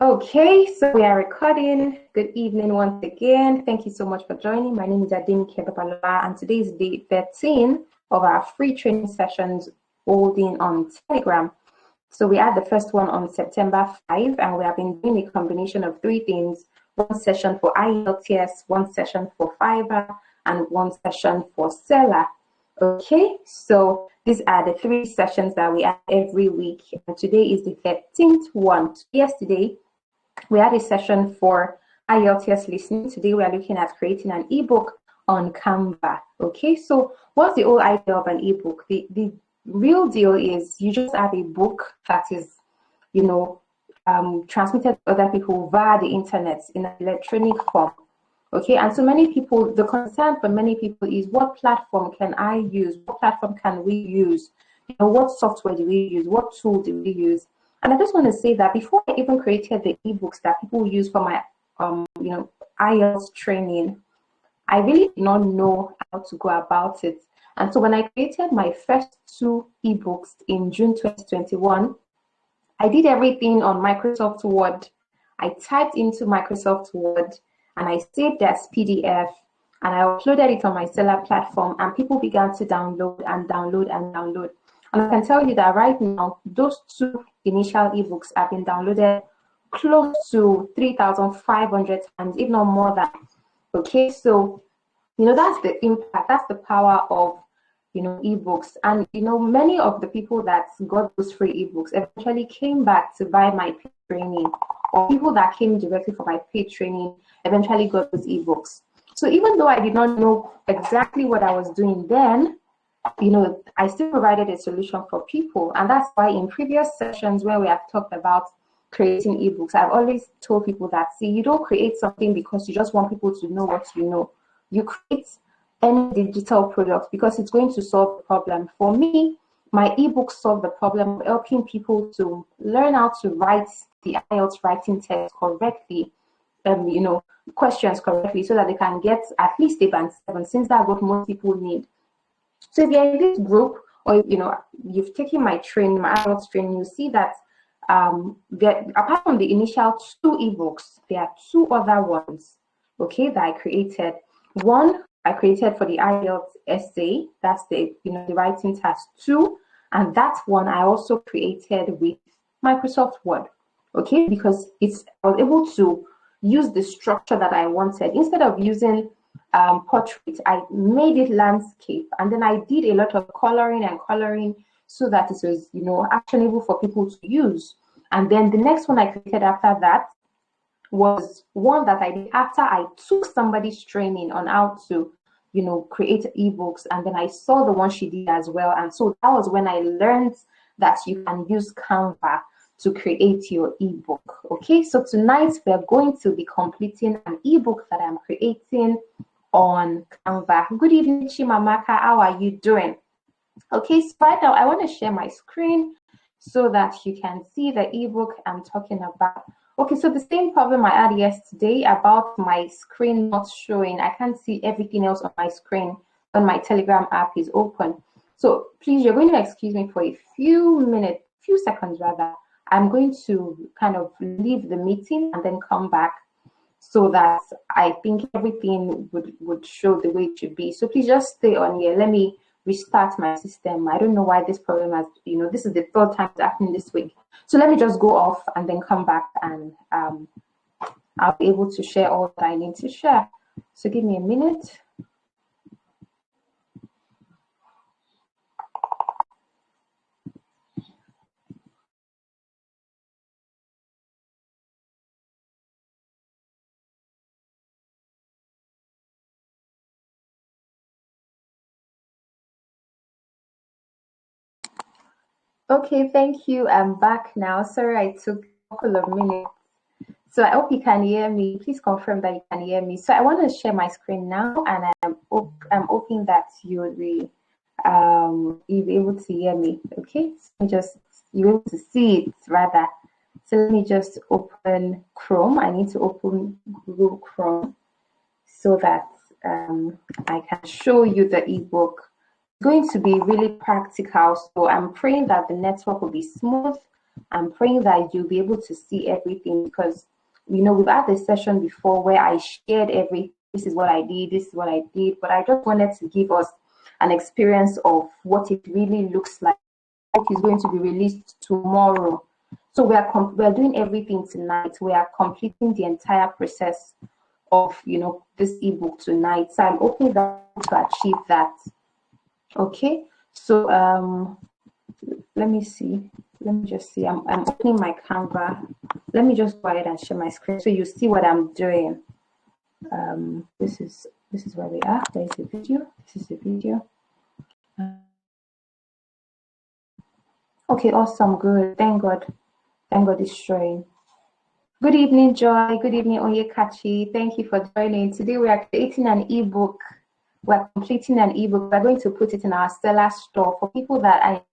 Okay, so we are recording. Good evening once again. Thank you so much for joining. My name is Adenike Babalola, and today is day 13 of our free training sessions holding on Telegram. So we had the first one on September 5, and we have been doing a combination of three things: one session for IELTS, one session for Fiverr, and one session for Seller. Okay, so these are the three sessions that we have every week, and today is the 13th one. Yesterday, we had a session for IELTS listening. Today we are looking at creating an ebook on Canva. Okay, so what's the whole idea of an ebook? The real deal is you just have a book that is, transmitted to other people via the internet in an electronic form. Okay, and so many people, the concern for many people is, what platform can I use? What platform can we use? What software do we use? What tool do we use? And I just want to say that before I even created the ebooks that people use for my, IELTS training, I really did not know how to go about it. And so when I created my first two ebooks in June 2021, I did everything on Microsoft Word. I typed into Microsoft Word and I saved as PDF and I uploaded it on my Seller platform, and people began to download and download and download. And I can tell you that right now, those two initial ebooks have been downloaded close to 3,500 times, if not more than. Okay, so that's the impact, that's the power of ebooks. And many of the people that got those free ebooks eventually came back to buy my paid training, or people that came directly for my paid training eventually got those ebooks. So even though I did not know exactly what I was doing then, I still provided a solution for people. And that's why in previous sessions where we have talked about creating ebooks, I've always told people that, see, you don't create something because you just want people to know what you know. You create any digital product because it's going to solve the problem. For me, my ebooks solve the problem of helping people to learn how to write the IELTS writing test correctly, questions correctly, so that they can get at least a band 7, since that's what most people need. So if you're in this group, or you've taken my training, my IELTS training, you see that apart from the initial two ebooks, there are two other ones, okay, that I created. One I created for the IELTS essay, that's the the writing task 2, and that one I also created with Microsoft Word, okay, because I was able to use the structure that I wanted. Instead of using portrait, I made it landscape, and then I did a lot of coloring so that it was actionable for people to use. And then the next one I created after that was one that I did after I took somebody's training on how to create ebooks, and then I saw the one she did as well. And so that was when I learned that you can use Canva to create your ebook. Okay, so tonight we're going to be completing an ebook that I'm creating on Canva. Good evening, Chimamaka. How are you doing? Okay, so right now I want to share my screen so that you can see the ebook I'm talking about. Okay, so the same problem I had yesterday about my screen not showing. I can't see everything else on my screen when my Telegram app is open. So please, you're going to excuse me for a few seconds rather. I'm going to kind of leave the meeting and then come back so that I think everything would show the way it should be. So please just stay on here. Let me restart my system. I don't know why this problem has, this is the third time it's happening this week. So let me just go off and then come back, and I'll be able to share all that I need to share. So give me a minute. Okay, thank you. I'm back now. Sorry, I took a couple of minutes. So I hope you can hear me. Please confirm that you can hear me. So I want to share my screen now, and I'm hoping that you'll be able to hear me. Okay, so you're able to see it rather. So let me just open Chrome. I need to open Google Chrome so that I can show you the ebook. It's going to be really practical, so I'm praying that the network will be smooth I'm praying that you'll be able to see everything, because we've had this session before where I shared everything. This is what I did, this is what I did, but I just wanted to give us an experience of what it really looks like. The book is going to be released tomorrow. So we're doing everything tonight. We are completing the entire process of this ebook tonight. So I'm hoping that to achieve that. Okay. So let me see. Let me just see. I'm opening my Canva. Let me just go ahead and share my screen so you see what I'm doing. This is where we are. There is a video. This is the video. Okay, awesome, good. Thank God. Thank God it's showing. Good evening, Joy. Good evening, Onyekachi. Thank you for joining. Today we are creating an ebook. We're completing an ebook. We're going to put it in our Stella store for people that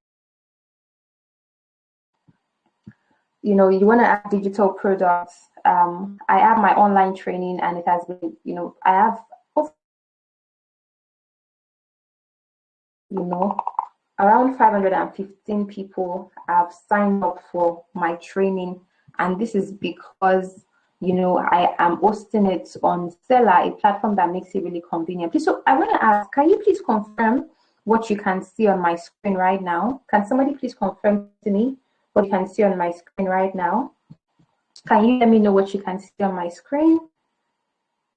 you want to add digital products. I have my online training, and it has been, I have, around 515 people have signed up for my training. And this is because, I am hosting it on Stella, a platform that makes it really convenient. So I want to ask, can you please confirm what you can see on my screen right now? Can somebody please confirm to me what you can see on my screen right now? Can you let me know what you can see on my screen?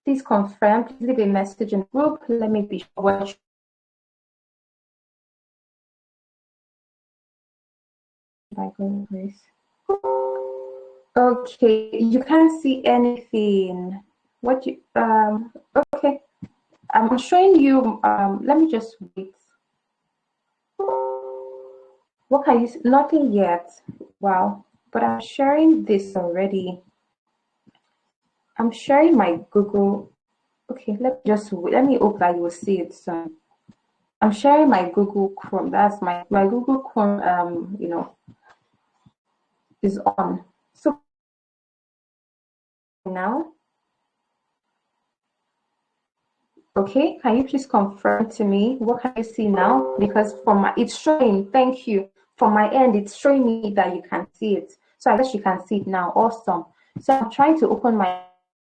Please confirm. Please leave a message in the group. Let me be sure what okay, you can't see anything. What you okay. I'm showing you let me just wait. What can you see? Nothing yet. Wow. But I'm sharing this already. I'm sharing my Google. Okay, let me hope that you will see it soon. I'm sharing my Google Chrome. That's my Google Chrome is on. So now, okay, can you please confirm to me what can you see now? Because it's showing, thank you. From my end, it's showing me that you can see it. So I guess you can see it now. Awesome. So I'm trying to open my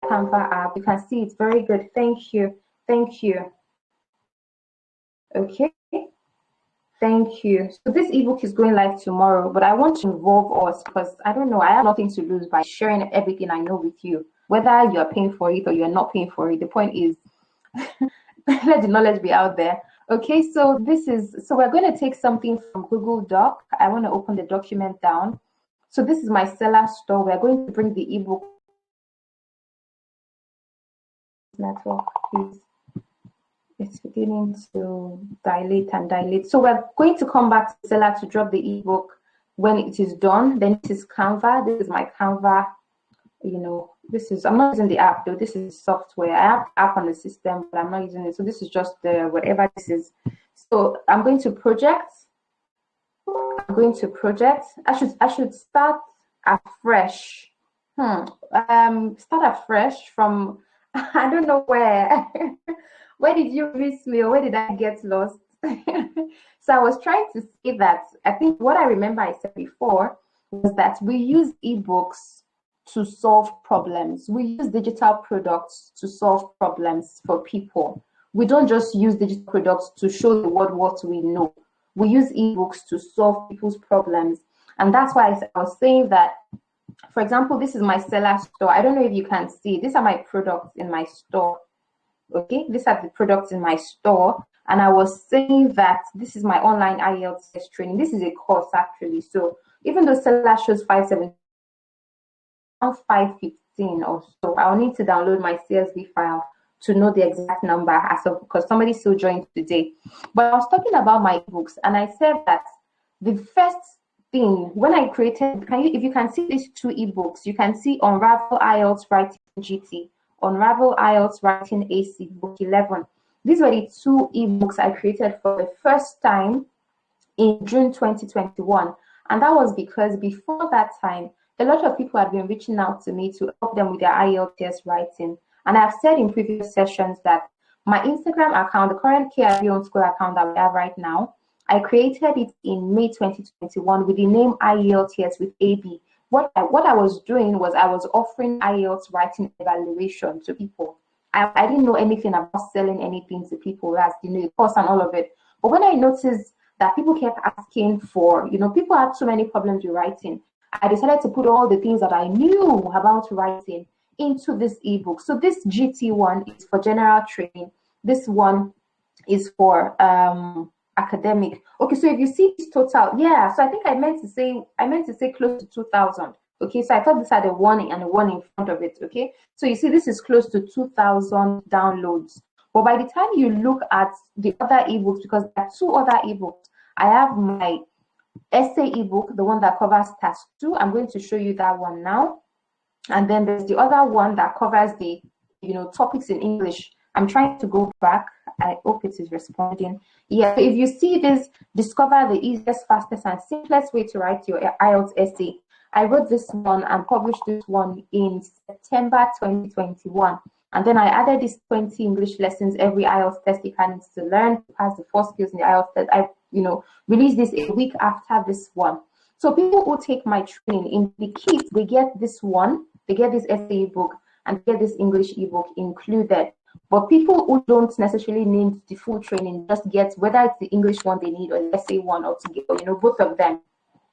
Canva app. You can see it's very good. Thank you. Thank you. Okay. Thank you. So this ebook is going live tomorrow, but I want to involve us because I don't know, I have nothing to lose by sharing everything I know with you, whether you're paying for it or you're not paying for it. The point is, let the knowledge be out there. Okay, so we're going to take something from Google Doc. I want to open the document down. So this is my Stella store. We're going to bring the ebook network, please. It's beginning to dilate and dilate. So we're going to come back to Stella to drop the ebook when it is done. Then this is Canva. This is my Canva. I'm not using the app though. This is software. I have the app on the system, but I'm not using it. So this is just whatever this is. So I'm going to project. I should start afresh. Start afresh from I don't know where. Where did you miss me, or where did I get lost? So I was trying to say that I think what I remember I said before was that we use ebooks to solve problems. We use digital products to solve problems for people. We don't just use digital products to show the world what we know. We use ebooks to solve people's problems. And that's why I was saying that, for example, this is my Stella store. I don't know if you can see. These are my products in my store. Okay, these are the products in my store. And I was saying that this is my online IELTS training. This is a course actually. So even though Stella shows 517, 515 or so, I'll need to download my CSV file to know the exact number as of, because somebody still joined today. But I was talking about my ebooks, and I said that the first thing when I created, if you can see these two ebooks, you can see Unravel IELTS Writing GT, Unravel IELTS Writing AC, book 11. These were the two ebooks I created for the first time in June 2021. And that was because before that time, a lot of people had been reaching out to me to help them with their IELTS writing. And I've said in previous sessions that my Instagram account, the current KIB on School account that we have right now, I created it in May 2021 with the name IELTS with AB. What I was doing was I was offering IELTS writing evaluation to people. I didn't know anything about selling anything to people, as the course and all of it. But when I noticed that people kept asking for, people had so many problems with writing, I decided to put all the things that I knew about writing into this ebook. So this GT one is for general training. This one is for academic. Okay, so if you see this total, yeah, so I think I meant to say close to 2,000. Okay, so I thought this had a one and a one in front of it. Okay, so you see this is close to 2,000 downloads. But by the time you look at the other ebooks, because there are two other ebooks, I have my essay ebook, the one that covers task 2. I'm going to show you that one now. And then there's the other one that covers the topics in English. I'm trying to go back. I hope it is responding. Yeah, so if you see this, discover the easiest, fastest, and simplest way to write your IELTS essay. I wrote this one and published this one in September 2021. And then I added these 20 English lessons every IELTS test you can to learn to pass the 4 skills in the IELTS test. I released this a week after this one. So people who take my training in the kit, they get this one, they get this essay ebook, and they get this English ebook included. But people who don't necessarily need the full training just get whether it's the English one they need or the essay one, or together, both of them.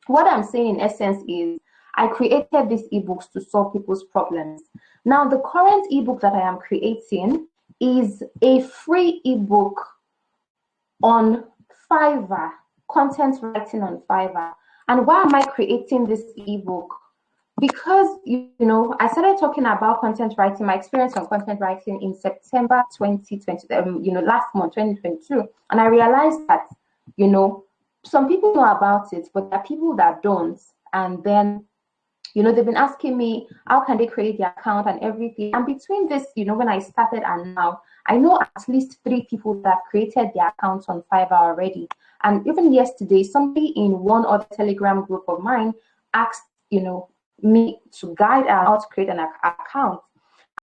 What I'm saying in essence is I created these ebooks to solve people's problems. Now, the current ebook that I am creating is a free ebook on Fiverr, content writing on Fiverr. And why am I creating this ebook? Because, I started talking about content writing, my experience on content writing in September 2020, last month, 2022. And I realized that, some people know about it, but there are people that don't. And then, they've been asking me, how can they create their account and everything? And between this, when I started and now, I know at least 3 people that have created their accounts on Fiverr already. And even yesterday, somebody in one other Telegram group of mine asked, me to guide her how to create an account.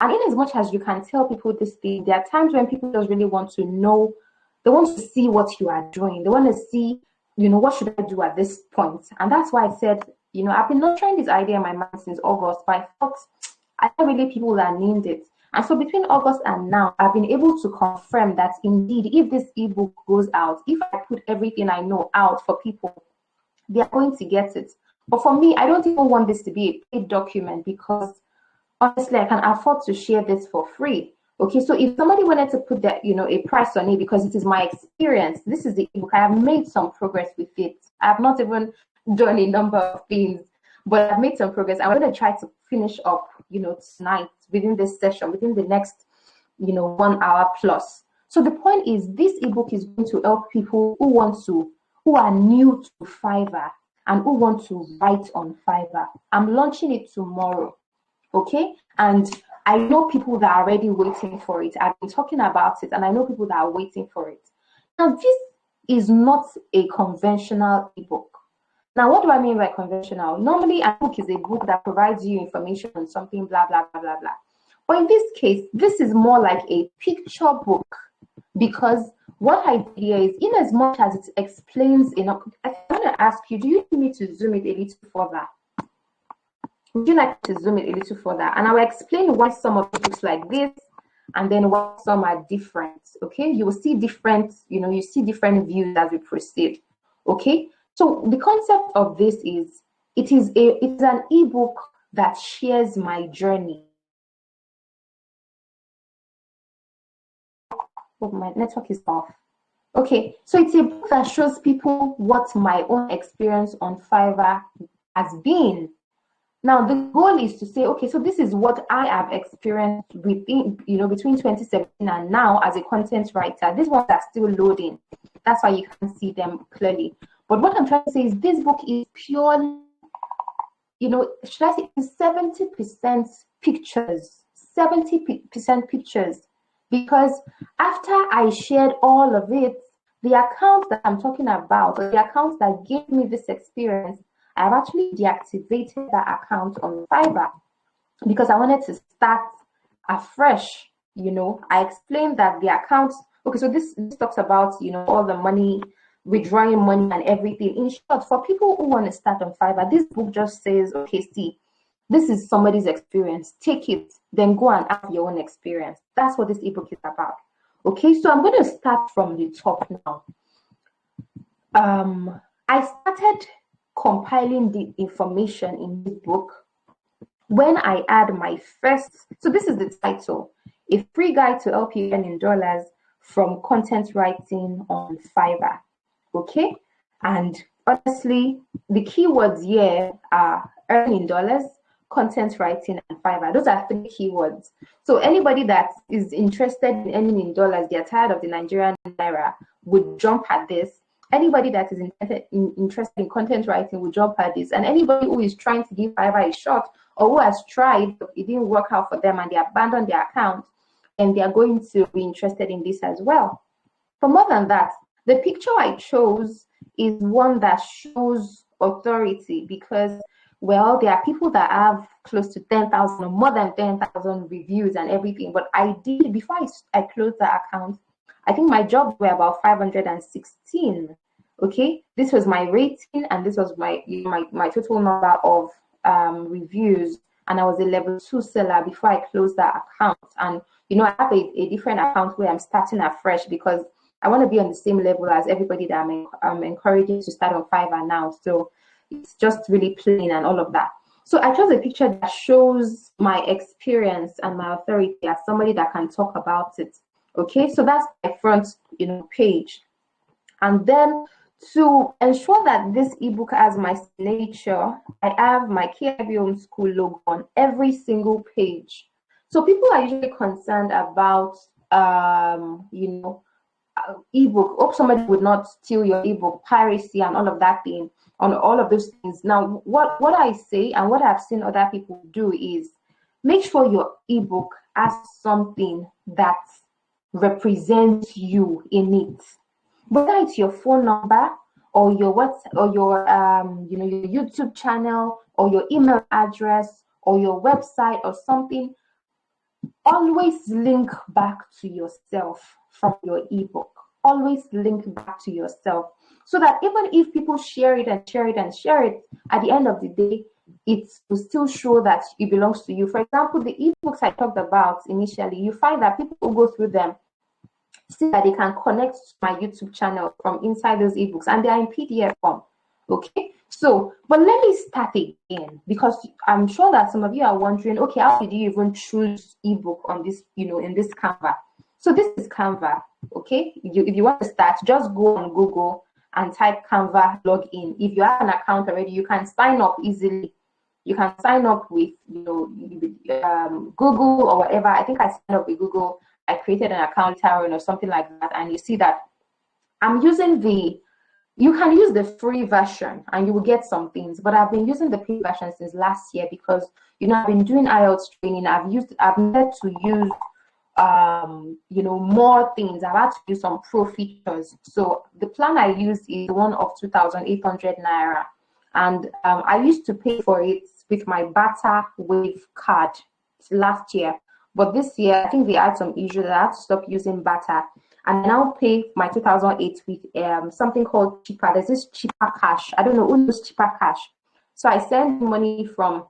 And in as much as you can tell people this thing, there are times when people just really want to know, they want to see what you are doing. They want to see, what should I do at this point? And that's why I said, I've been nurturing this idea in my mind since August, but I thought I don't really people that named it. And so between August and now, I've been able to confirm that indeed, if this ebook goes out, if I put everything I know out for people, they are going to get it. But for me, I don't even want this to be a paid document because honestly, I can afford to share this for free. Okay, so if somebody wanted to put that, a price on it because it is my experience, this is the ebook. I have made some progress with it. I have not even done a number of things, but I've made some progress. I'm going to try to finish up, tonight within this session, within the next, 1 hour plus. So the point is, this ebook is going to help people who are new to Fiverr and who want to write on Fiverr. I'm launching it tomorrow, okay? And I know people that are already waiting for it. I've been talking about it, and I know people that are waiting for it. Now, this is not a conventional ebook. Now, what do I mean by conventional? Normally, a book is a book that provides you information on something, blah, blah, blah, blah, blah. But in this case, this is more like a picture book, because what I did here is, in as much as it explains enough, I want to ask you, do you need me to zoom it a little further? Would you like to zoom it a little further? And I will explain why some of it looks like this, and then why some are different, okay? You will see different, you see different views as we proceed, okay? So the concept of this is, it's an ebook that shares my journey. Oh, my network is off. Okay, so it's a book that shows people what my own experience on Fiverr has been. Now, the goal is to say, okay, so this is what I have experienced within, between 2017 and now as a content writer. These ones are still loading. That's why you can't see them clearly. But what I'm trying to say is this book is purely, should I say 70% pictures, 70% pictures. Because after I shared all of it, the account that I'm talking about, or the account that gave me this experience, I've actually deactivated that account on Fiverr because I wanted to start afresh. I explained that the account, okay, so this talks about, all the money withdrawing money and everything. In short, for people who want to start on Fiverr, this book just says, okay, see, this is somebody's experience. Take it, then go and have your own experience. That's what this ebook is about. Okay, so I'm going to start from the top now. I started compiling the information in this book when I had my first, so this is the title, A Free Guide to Help You Earn in Dollars from Content Writing on Fiverr. Okay, and honestly, the keywords here are earning dollars, content writing, and Fiverr. Those are 3 keywords. So anybody that is interested in earning in dollars, they're tired of the Nigerian naira, would jump at this. Anybody that is interested in content writing would jump at this. And anybody who is trying to give Fiverr a shot, or who has tried, but it didn't work out for them and they abandoned their account, and they are going to be interested in this as well. But more than that, the picture I chose is one that shows authority, because, well, there are people that have close to 10,000 or more than 10,000 reviews and everything. But I did, before I closed the account, I think my jobs were about 516. Okay, this was my rating, and this was my my total number of reviews, and I was a level 2 seller before I closed that account. And I have a different account where I'm starting afresh, because I want to be on the same level as everybody that I'm encouraging to start on Fiverr now. So it's just really plain and all of that. So I chose a picture that shows my experience and my authority as somebody that can talk about it. Okay, so that's my front, page. And then to ensure that this ebook has my signature, I have my KIB Homeschool logo on every single page. So people are usually concerned about, ebook. Hope somebody would not steal your ebook, piracy, and all of that thing, on all of those things. Now, what I say and what I've seen other people do is make sure your ebook has something that represents you in it, whether it's your phone number or your your YouTube channel or your email address or your website or something. Always link back to yourself from your ebook. Always link back to yourself, so that even if people share it and share it and share it, at the end of the day, it will still show that it belongs to you. For example, the ebooks I talked about initially, you find that people who go through them see that they can connect to my YouTube channel from inside those ebooks, and they are in PDF form. Okay, so, but let me start again, because I'm sure that some of you are wondering, okay, how did you even choose ebook on this, in this Canva? So this is Canva. Okay, if you want to start, just go on Google and type Canva login. If you have an account already, you can sign up easily. You can sign up with Google or whatever. I think I signed up with Google. I created an account or something like that, and you see that I'm using you can use the free version and you will get some things, but I've been using the paid version since last year, because I've been doing IELTS training. I've had to use more things. I've had to use some pro features. So the plan I use is one of 2,800 naira, and I used to pay for it with my Bata Wave card last year. But this year, I think they had some issues. I had to stop using Bata, and I now pay my 2008 with something called Cheaper. There's this Cheaper Cash. I don't know who knows Cheaper Cash. So I send money from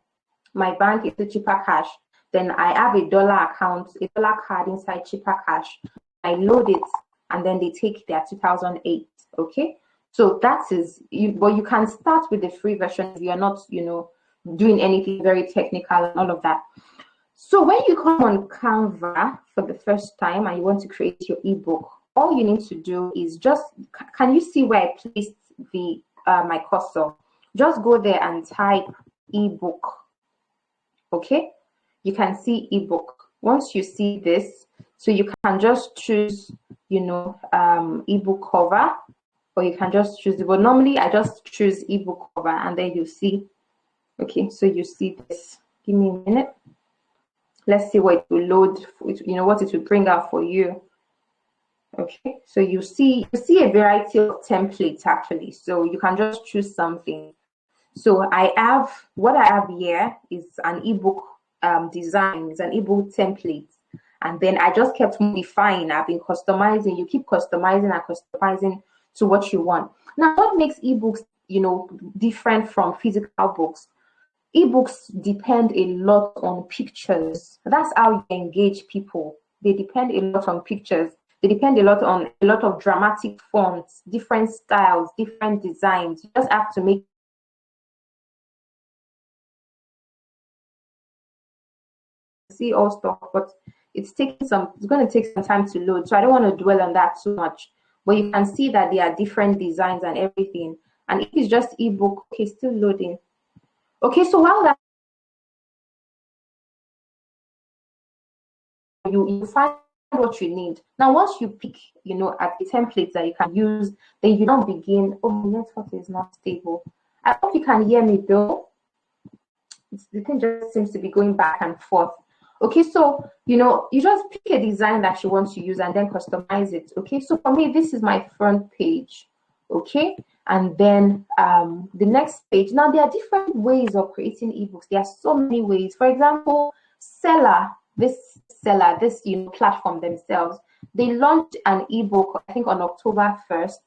my bank into Cheaper Cash. Then I have a dollar account, a dollar card inside Cheaper Cash. I load it, and then they take their 2008. Okay, so that is you. But you can start with the free version if you are not, doing anything very technical and all of that. So when you come on Canva for the first time and you want to create your ebook, all you need to do is just, can you see where I placed the my cursor? Just go there and type ebook. Okay, you can see ebook. Once you see this, so you can just choose, ebook cover, or you can just choose. But normally I just choose ebook cover, and then you see. Okay, so you see this. Give me a minute. Let's see what it will load, what it will bring out for you. Okay, so you see a variety of templates actually. So you can just choose something. So what I have here is an ebook design, it's an ebook template. And then I just kept modifying. I've been customizing. You keep customizing and customizing to what you want. Now, what makes ebooks, you know, different from physical books? Ebooks depend a lot on pictures. That's how you engage people. They depend a lot on pictures. They depend a lot on a lot of dramatic fonts, different styles, different designs. You just have to make see all stuff, but it's going to take some time to load. So I don't want to dwell on that too much. But you can see that there are different designs and everything. And if it's just ebook, okay, still loading. Okay, so while that you find what you need. Now, once you pick, you know, at the templates that you can use, then you don't begin. Oh, my network is not stable. I hope you can hear me though. The thing just seems to be going back and forth. Okay, so you know, you just pick a design that you want to use and then customize it. Okay, so for me, this is my front page. Okay, and then the next page. Now, there are different ways of creating ebooks. There are so many ways. For example, this you know, platform themselves, they launched an ebook, I think on October 1st,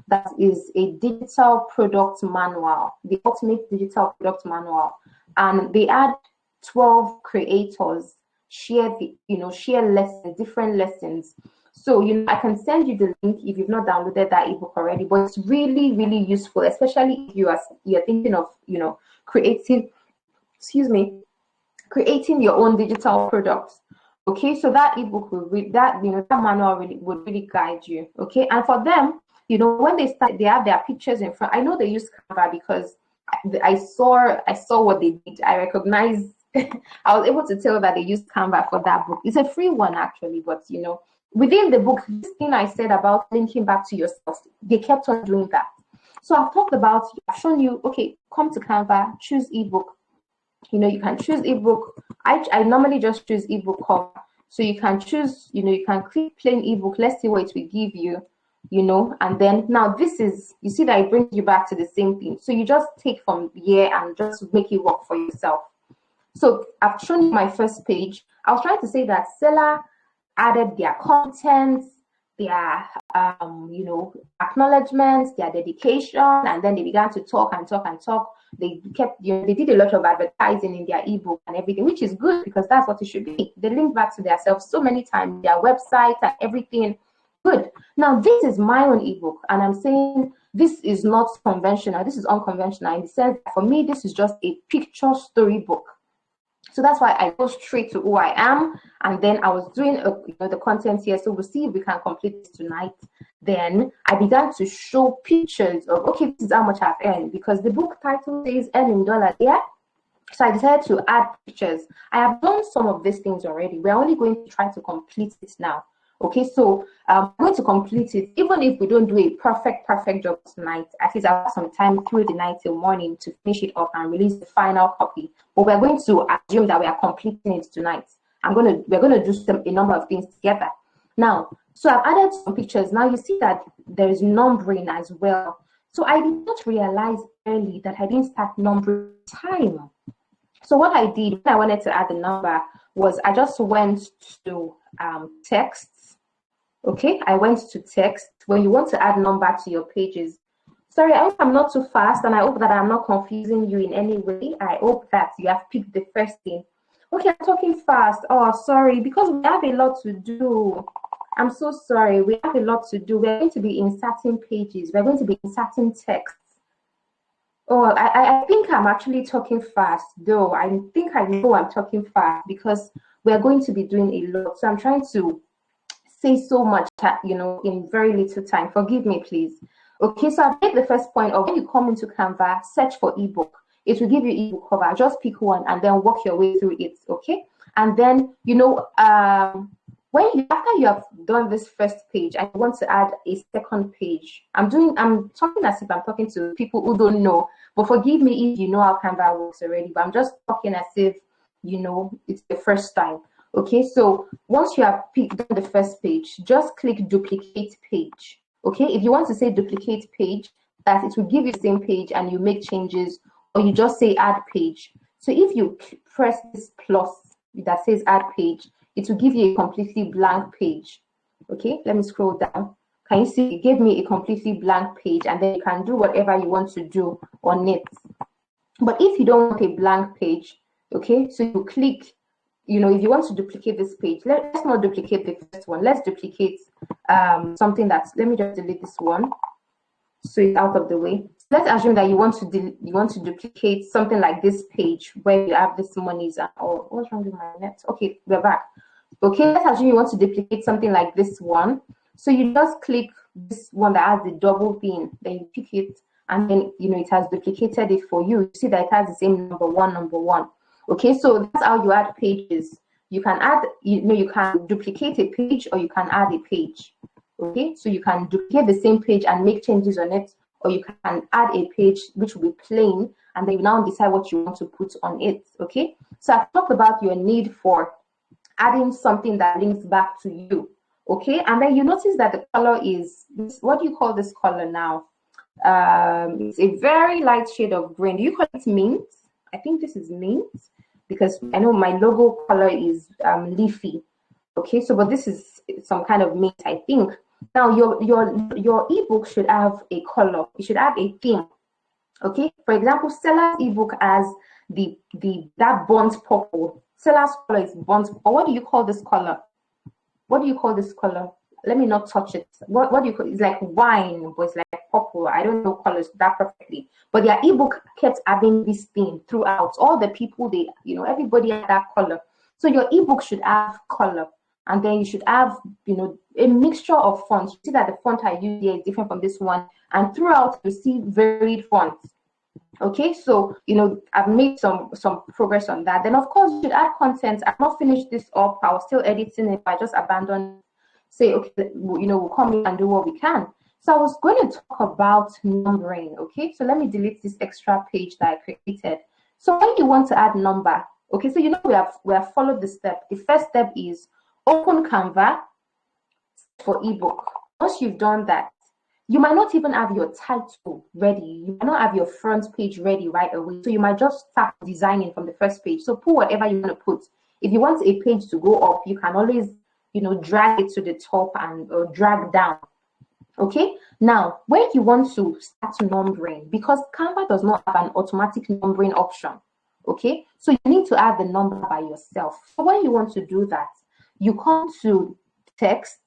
that is a digital product manual, the ultimate digital product manual. And they had 12 creators share lessons, different lessons. So, you know, I can send you the link if you've not downloaded that ebook already, but it's really, really useful, especially if you're thinking of, you know, creating your own digital products. Okay, so that ebook will read that, you know, that manual would really guide you. Okay, and for them, you know, when they start, they have their pictures in front. I know they use Canva because I saw what they did. I recognize. I was able to tell that they used Canva for that book. It's a free one actually, but you know, within the book, this thing I said about linking back to yourself, they kept on doing that. So I've shown you. Okay, come to Canva, choose ebook. You know, you can choose ebook. I normally just choose ebook cover. So you can choose, you know, you can click plain ebook. Let's see what it will give you, you know, and then now this is, you see that it brings you back to the same thing. So you just take from here and just make it work for yourself. So I've shown you my first page. I was trying to say that seller added their content, their you know, acknowledgements, their dedication, and then they began to talk and talk and talk. They kept, you know, they did a lot of advertising in their ebook and everything, which is good because that's what it should be. They link back to themselves so many times, their website and everything. Good. Now this is my own ebook, and I'm saying this is not conventional. This is unconventional in the sense that for me, this is just a picture storybook. So that's why I go straight to who I am, and then I was doing you know, the content here. So we'll see if we can complete this tonight. Then I began to show pictures of, okay, this is how much I've earned, because the book title says earn in dollars. Yeah. So I decided to add pictures. I have done some of these things already. We're only going to try to complete it now. Okay, so I'm going to complete it. Even if we don't do a perfect job tonight, at least I'll have some time through the night till morning to finish it up and release the final copy. But we're going to assume that we are completing it tonight. We're gonna do a number of things together. Now, so I've added some pictures. Now you see that there is numbering as well. So I did not realize early that I didn't start numbering time. So what I did when I wanted to add the number was I just went to text. Okay, I went to text. When you want to add number to your pages, sorry, I hope I'm not too fast, and I hope that I'm not confusing you in any way. I hope that you have picked the first thing. Okay, I'm talking fast. Oh, sorry, because we have a lot to do. I'm so sorry. We have a lot to do. We're going to be inserting pages. We're going to be inserting text. Oh, I think I'm actually talking fast, though. I think I know I'm talking fast because we're going to be doing a lot. So I'm trying to say so much, you know, in very little time. Forgive me, please. Okay, so I've made the first point of when you come into Canva, search for ebook. It will give you ebook cover. Just pick one and then work your way through it. Okay, and then you know, after you have done this first page, I want to add a second page. I'm talking as if I'm talking to people who don't know, but forgive me if you know how Canva works already. But I'm just talking as if, you know, it's the first time. Okay, so once you have done the first page, just click duplicate page. Okay, if you want to say duplicate page, that it will give you the same page and you make changes, or you just say add page. So if you press this plus that says add page, it will give you a completely blank page. Okay, let me scroll down. Can you see it gave me a completely blank page, and then you can do whatever you want to do on it. But if you don't want a blank page, okay, so you click, you know, if you want to duplicate this page, let's not duplicate the first one. Let's duplicate something that's, let me just delete this one so it's out of the way. Let's assume that you want to duplicate something like this page where you have this monies and oh, what's wrong with my net? Okay, we're back. Okay, let's assume you want to duplicate something like this one. So you just click this one that has the double pin, then you pick it, and then you know it has duplicated it for you. You see that it has the same number one. Okay, so that's how you add pages. You can add, you know, you can duplicate a page or you can add a page. Okay, so you can duplicate the same page and make changes on it, or you can add a page which will be plain, and then you now decide what you want to put on it. Okay, so I've talked about your need for adding something that links back to you. Okay, and then you notice that the color is, what do you call this color now? It's a very light shade of green. Do you call it mint? I think this is mint, because I know my logo color is leafy. Okay, so but this is some kind of mint, I think. Now your ebook should have a color. It should have a theme. Okay, for example, Stella's ebook has that burnt purple. Stella's color is burnt. Or what do you call this color? What do you call this color? Let me not touch it. What do you call it? It's like wine, but it's like purple. I don't know colors that perfectly. But their ebook kept having this theme throughout. All the people, they, you know, everybody had that color. So your ebook should have color. And then you should have, you know, a mixture of fonts. You see that the font I use here is different from this one. And throughout, you see varied fonts. Okay, so, you know, I've made some progress on that. Then, of course, you should add content. I've not finished this up. I was still editing it. I just abandoned, say, okay, you know, we'll come in and do what we can. So I was going to talk about numbering. Okay, so let me delete this extra page that I created. So when you want to add number, okay, so you know we have followed the step. The first step is open Canva for ebook. Once you've done that, you might not even have your title ready. You might not have your front page ready right away. So you might just start designing from the first page. So put whatever you want to put. If you want a page to go up, you can always, you know, drag it to the top and or drag down. Okay. Now, when you want to start numbering, because Canva does not have an automatic numbering option. Okay. So you need to add the number by yourself. So when you want to do that, you come to text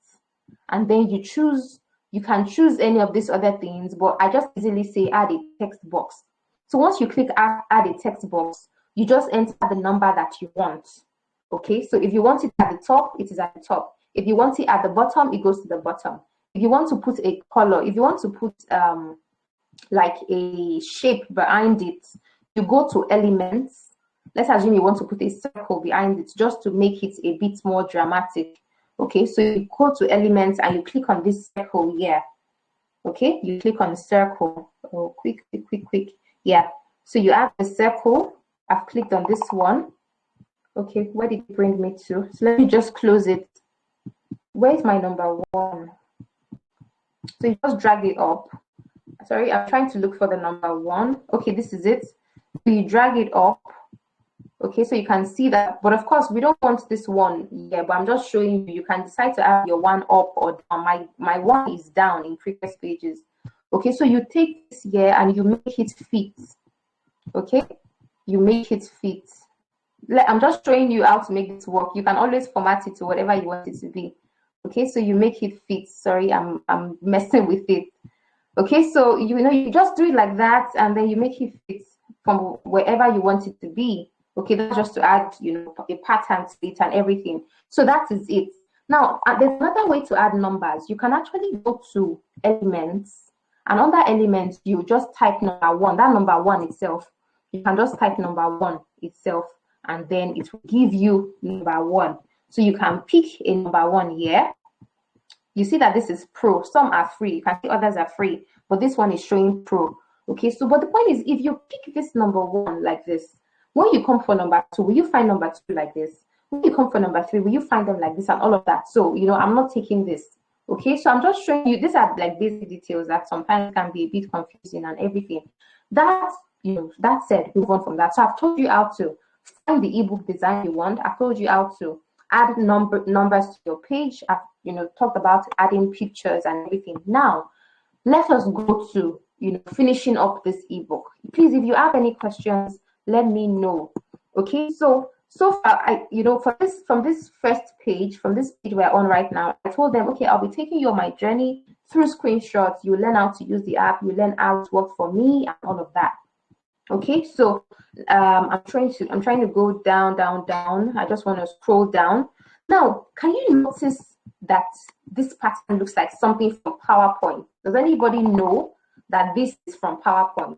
and then you choose. You can choose any of these other things, but I just easily say add a text box. So once you click add a text box, you just enter the number that you want. Okay, so if you want it at the top, it is at the top. If you want it at the bottom, it goes to the bottom. If you want to put a color, if you want to put like a shape behind it, you go to elements. Let's assume you want to put a circle behind it just to make it a bit more dramatic. Okay, so you go to elements and you click on this circle here. Okay, you click on the circle. Oh, quick. Yeah, so you have the circle. I've clicked on this one. Okay, where did it bring me to? So let me just close it. Where's my number one? So you just drag it up. Sorry, I'm trying to look for the number one. Okay, this is it. So you drag it up. Okay, so you can see that, but of course we don't want this one here, but I'm just showing you. You can decide to have your one up or down. My one is down in previous pages. Okay, so you take this here and you make it fit. Okay, you make it fit. I'm just showing you how to make this work. You can always format it to whatever you want it to be. Okay, so you make it fit. Sorry, I'm messing with it. Okay, so you know you just do it like that, and then you make it fit from wherever you want it to be. Okay, that's just to add, you know, a pattern to it and everything. So that is it. Now, there's another way to add numbers. You can actually go to elements, and under elements, you just type number one, that number one itself. You can just type number one itself, and then it will give you number one. So you can pick a number one here. You see that this is pro. Some are free. You can see others are free, but this one is showing pro. Okay, so but the point is, if you pick this number one like this, when you come for number two, will you find number two like this? When you come for number three, will you find them like this and all of that? So, you know, I'm not taking this. Okay, so I'm just showing you, these are like basic details that sometimes can be a bit confusing and everything. That, you know, that said, move on from that. So I've told you how to find the ebook design you want. I've told you how to add numbers to your page. I've, talked about adding pictures and everything. Now, let us go to, finishing up this ebook. Please, if you have any questions, let me know. Okay, so far, from this page we're on right now, I told them, okay, I'll be taking you on my journey through screenshots. You learn how to use the app, you learn how it works for me and all of that. Okay, so I'm trying to go down. I just want to scroll down. Now, can you notice that this pattern looks like something from PowerPoint? Does anybody know that this is from PowerPoint?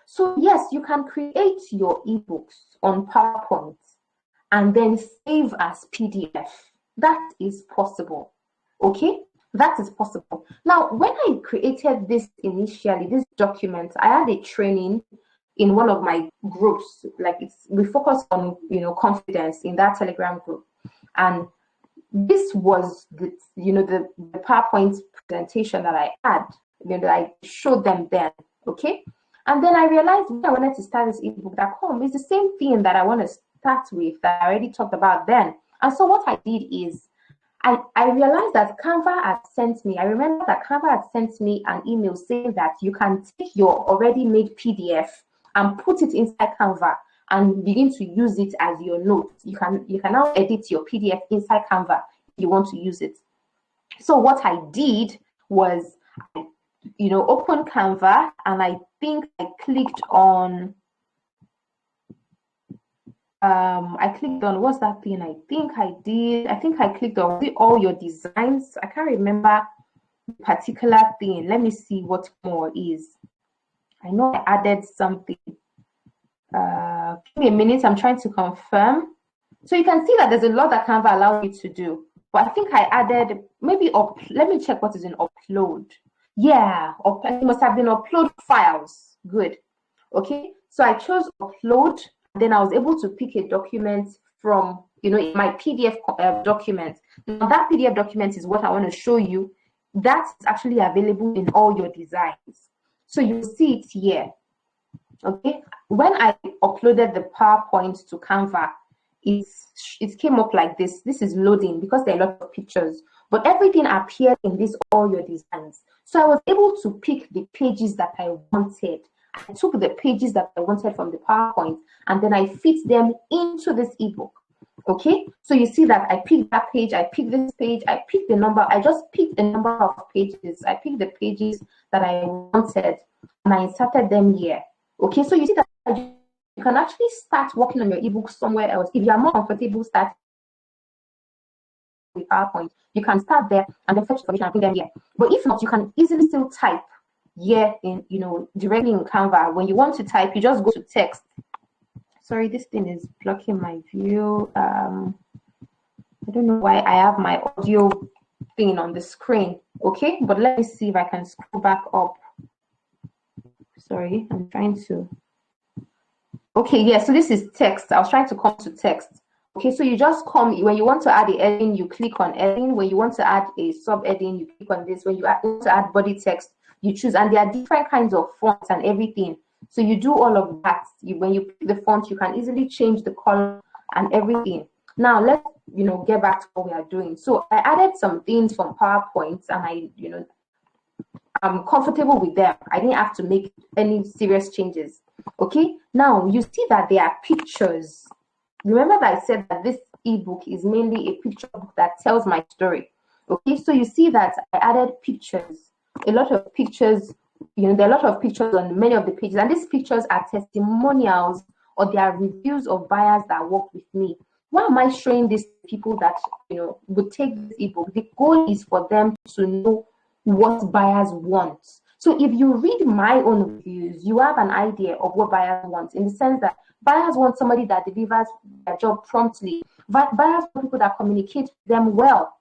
So yes, you can create your ebooks on PowerPoint and then save as PDF. That is possible. Okay, that is possible. Now, when I created this initially, this document, I had a training in one of my groups. Like we focus on confidence in that Telegram group, and this was the PowerPoint presentation that I had. That I showed them then. Okay. And then I realized when I wanted to start this ebook, that is the same thing that I want to start with that I already talked about then. And so what I did is I realized that Canva had sent me, I remember that Canva had sent me an email saying that you can take your already made PDF and put it inside Canva and begin to use it as your notes. You can now edit your PDF inside Canva if you want to use it. So what I did was open Canva, and I think I clicked on what's that thing? I think I clicked on all your designs. I can't remember the particular thing. Let me see what more is. I know I added something. Give me a minute, I'm trying to confirm. So you can see that there's a lot that Canva allows you to do. But I think I added maybe let me check what is in upload. Yeah, it must have been upload files. Good. Okay, so I chose upload. Then I was able to pick a document from, in my PDF document. Now that PDF document is what I want to show you. That's actually available in all your designs. So you see it here. Okay, when I uploaded the PowerPoint to Canva, it came up like this. This is loading because there are a lot of pictures, but everything appeared in all your designs. So I was able to pick the pages that I wanted. I took the pages that I wanted from the PowerPoint and then I fit them into this ebook. Okay, so you see that I picked that page, I picked this page, I picked the number, I just picked a number of pages. I picked the pages that I wanted and I inserted them here. Okay, so you see that you can actually start working on your ebook somewhere else. If you are more comfortable starting with PowerPoint, you can start there and then fetch information and put them here. But if not, you can easily still type here in, directly in Canva. When you want to type, you just go to text. Sorry, this thing is blocking my view. I don't know why I have my audio thing on the screen. Okay, but let me see if I can scroll back up. Sorry, I'm trying to. Okay, yeah, so this is text. I was trying to come to text. Okay, so you just come, when you want to add a heading, you click on heading. When you want to add a sub-heading, you click on this. When you want to add body text, you choose. And there are different kinds of fonts and everything. So you do all of that. When you pick the font, you can easily change the color and everything. Now, let's, get back to what we are doing. So I added some things from PowerPoint and I'm comfortable with them. I didn't have to make any serious changes. Okay, now you see that there are pictures. Remember that I said that this ebook is mainly a picture book that tells my story. Okay, so you see that I added pictures, a lot of pictures. There are a lot of pictures on many of the pages, and these pictures are testimonials or they are reviews of buyers that work with me. Why am I showing these people that would take this ebook? The goal is for them to know what buyers want. So if you read my own reviews, you have an idea of what buyers want, in the sense that buyers want somebody that delivers their job promptly. But buyers want people that communicate with them well.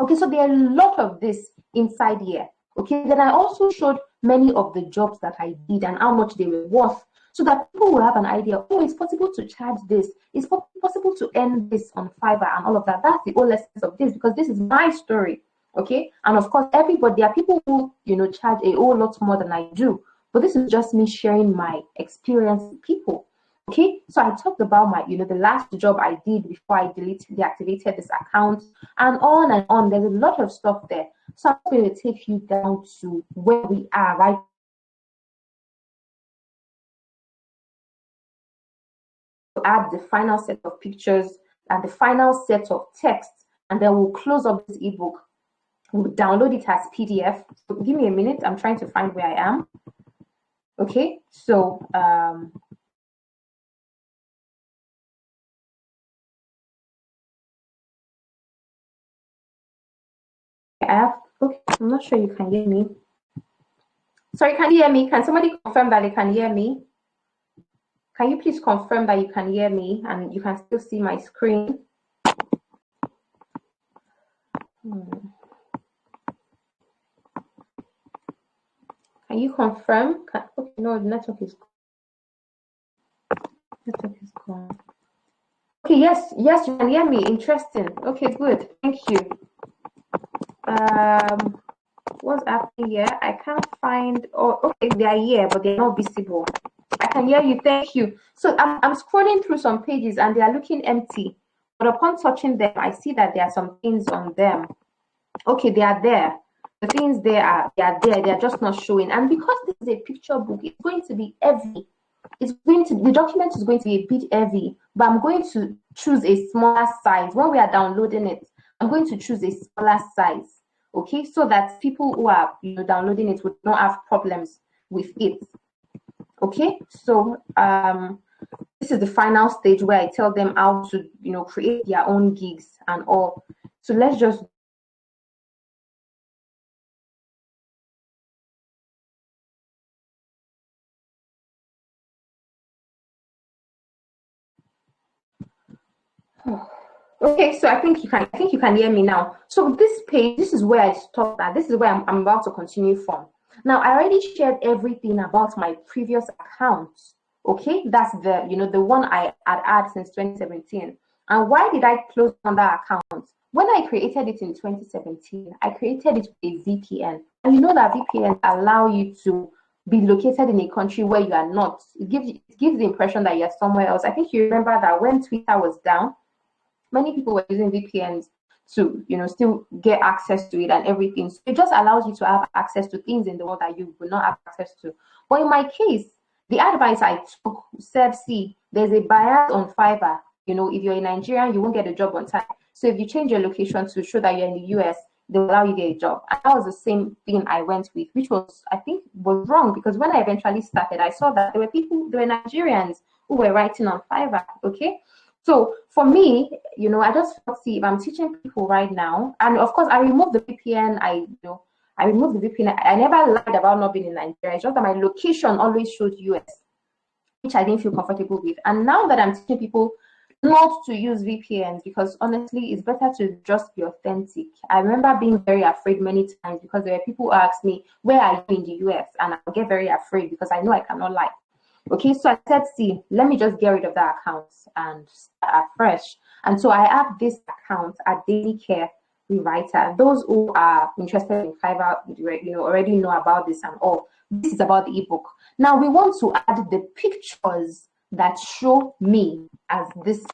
Okay, so there are a lot of this inside here. Okay, then I also showed many of the jobs that I did and how much they were worth, so that people will have an idea. Oh, it's possible to charge this. It's possible to earn this on Fiverr and all of that. That's the whole essence of this, because this is my story. Okay, and of course, there are people who charge a whole lot more than I do, but this is just me sharing my experience with people. Okay, so I talked about my, the last job I did before I deactivated this account, and on and on. There's a lot of stuff there. So I'm going to take you down to where we are right. To add the final set of pictures and the final set of text, and then we'll close up this ebook. We'll download it as PDF. So give me a minute. I'm trying to find where I am. Okay, so okay, I'm not sure you can hear me. Sorry, can you hear me? Can somebody confirm that they can hear me? Can you please confirm that you can hear me and you can still see my screen? Can you confirm? Okay, no, the network is gone. Okay, yes, you can hear me. Interesting. Okay, good. Thank you. What's happening here? I can't find. Oh, okay, they are here, but they're not visible. I can hear you. Thank you. So I'm scrolling through some pages and they are looking empty. But upon touching them, I see that there are some things on them. Okay, they are there. The things they are there. They are just not showing. And because this is a picture book, it's going to be heavy. The document is going to be a bit heavy, but I'm going to choose a smaller size. When we are downloading it, I'm going to choose a smaller size, okay, so that people who are downloading it would not have problems with it. Okay, so this is the final stage where I tell them how to create their own gigs and all. So let's just okay, so I think you can hear me now. So this page, this is where I stopped at. This is where I'm about to continue from. Now I already shared everything about my previous accounts. Okay, that's the one I had since 2017. And why did I close on that account? When I created it in 2017, I created it with a VPN. And you know that VPNs allow you to be located in a country where you are not. It gives the impression that you're somewhere else. I think you remember that when Twitter was down, many people were using VPNs to, still get access to it and everything. So it just allows you to have access to things in the world that you would not have access to. But in my case, the advice I took said, see, there's a bias on Fiverr. If you're in Nigeria, you won't get a job on time. So if you change your location to show that you're in the US, they'll allow you to get a job. And that was the same thing I went with, which was, I think, was wrong, because when I eventually started, I saw that there were Nigerians who were writing on Fiverr, okay? So for me, I just see if I'm teaching people right now, and of course I removed the VPN. I removed the VPN. I never lied about not being in Nigeria. It's just that my location always showed US, which I didn't feel comfortable with. And now that I'm teaching people not to use VPNs, because honestly, it's better to just be authentic. I remember being very afraid many times because there were people who asked me, where are you in the US? And I get very afraid because I know I cannot lie. Okay, so I said, see, let me just get rid of that account and start afresh. And so I have this account at Adenike Rewriter. Those who are interested in Fiverr, already know about this and all. This is about the ebook. Now we want to add the pictures that show me as this,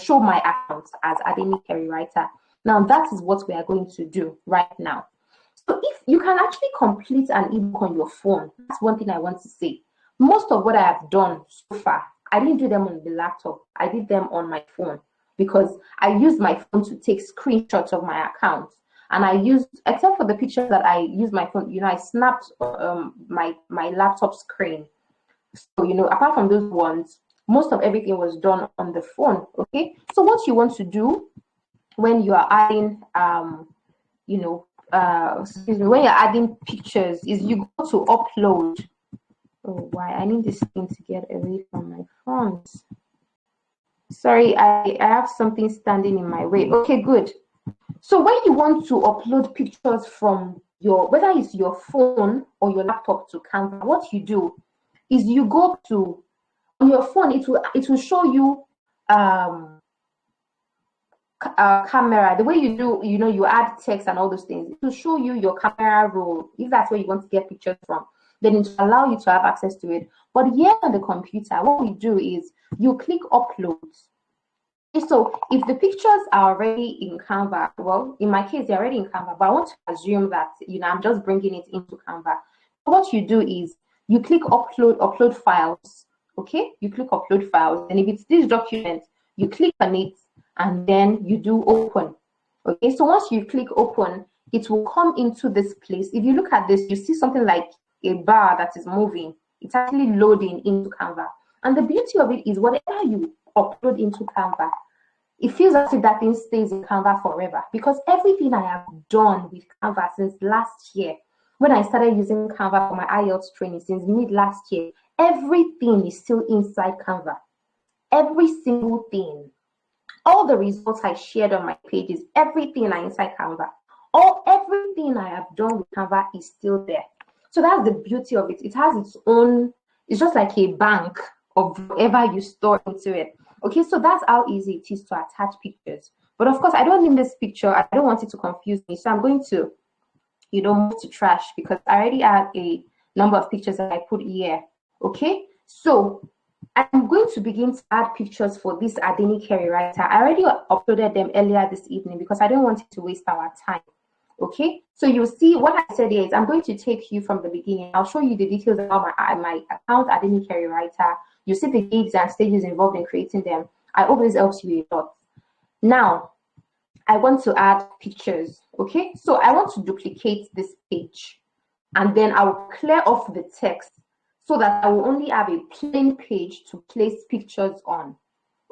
show my account as Adenike Rewriter. Now that is what we are going to do right now. So if you can actually complete an ebook on your phone, that's one thing I want to say. Most of what I have done so far, I didn't do them on the laptop. I did them on my phone because I used my phone to take screenshots of my account. And I used, except for the pictures that I used my phone, I snapped my laptop screen. So, apart from those ones, most of everything was done on the phone, okay? So what you want to do when you are adding, when you're adding pictures is you go to upload. Oh, why? I need this thing to get away from my front. Sorry, I have something standing in my way. Okay, good. So when you want to upload pictures from whether it's your phone or your laptop to Canva, what you do is you go to, on your phone, it will show you camera. The way you do, you add text and all those things. It will show you your camera roll, if that's where you want to get pictures from. then it will allow you to have access to it. But here on the computer, what we do is you click upload. So if the pictures are already in Canva, well, in my case, they're already in Canva, but I want to assume that, I'm just bringing it into Canva. What you do is you click upload files, okay? You click upload files, and if it's this document, you click on it, and then you do open, okay? So once you click open, it will come into this place. If you look at this, you see something like a bar that is moving. It's actually loading into Canva. And the beauty of it is whatever you upload into Canva, it feels as if that thing stays in Canva forever, because everything I have done with Canva since last year, when I started using Canva for my IELTS training since mid last year, everything is still inside Canva. Every single thing. All the results I shared on my pages, everything are inside Canva. Everything I have done with Canva is still there. So that's the beauty of it. It has its own, it's just like a bank of whatever you store into it. Okay, so that's how easy it is to attach pictures. But of course, I don't need this picture. I don't want it to confuse me. So I'm going to, move to trash, because I already have a number of pictures that I put here. Okay, so I'm going to begin to add pictures for this Adenike writer. I already uploaded them earlier this evening because I don't want it to waste our time. Okay, so you'll see what I said here is I'm going to take you from the beginning. I'll show you the details about my account, Adenike writer. You see the gigs and stages involved in creating them. I hope this helps you a lot. Now, I want to add pictures. Okay, so I want to duplicate this page, and then I will clear off the text so that I will only have a plain page to place pictures on.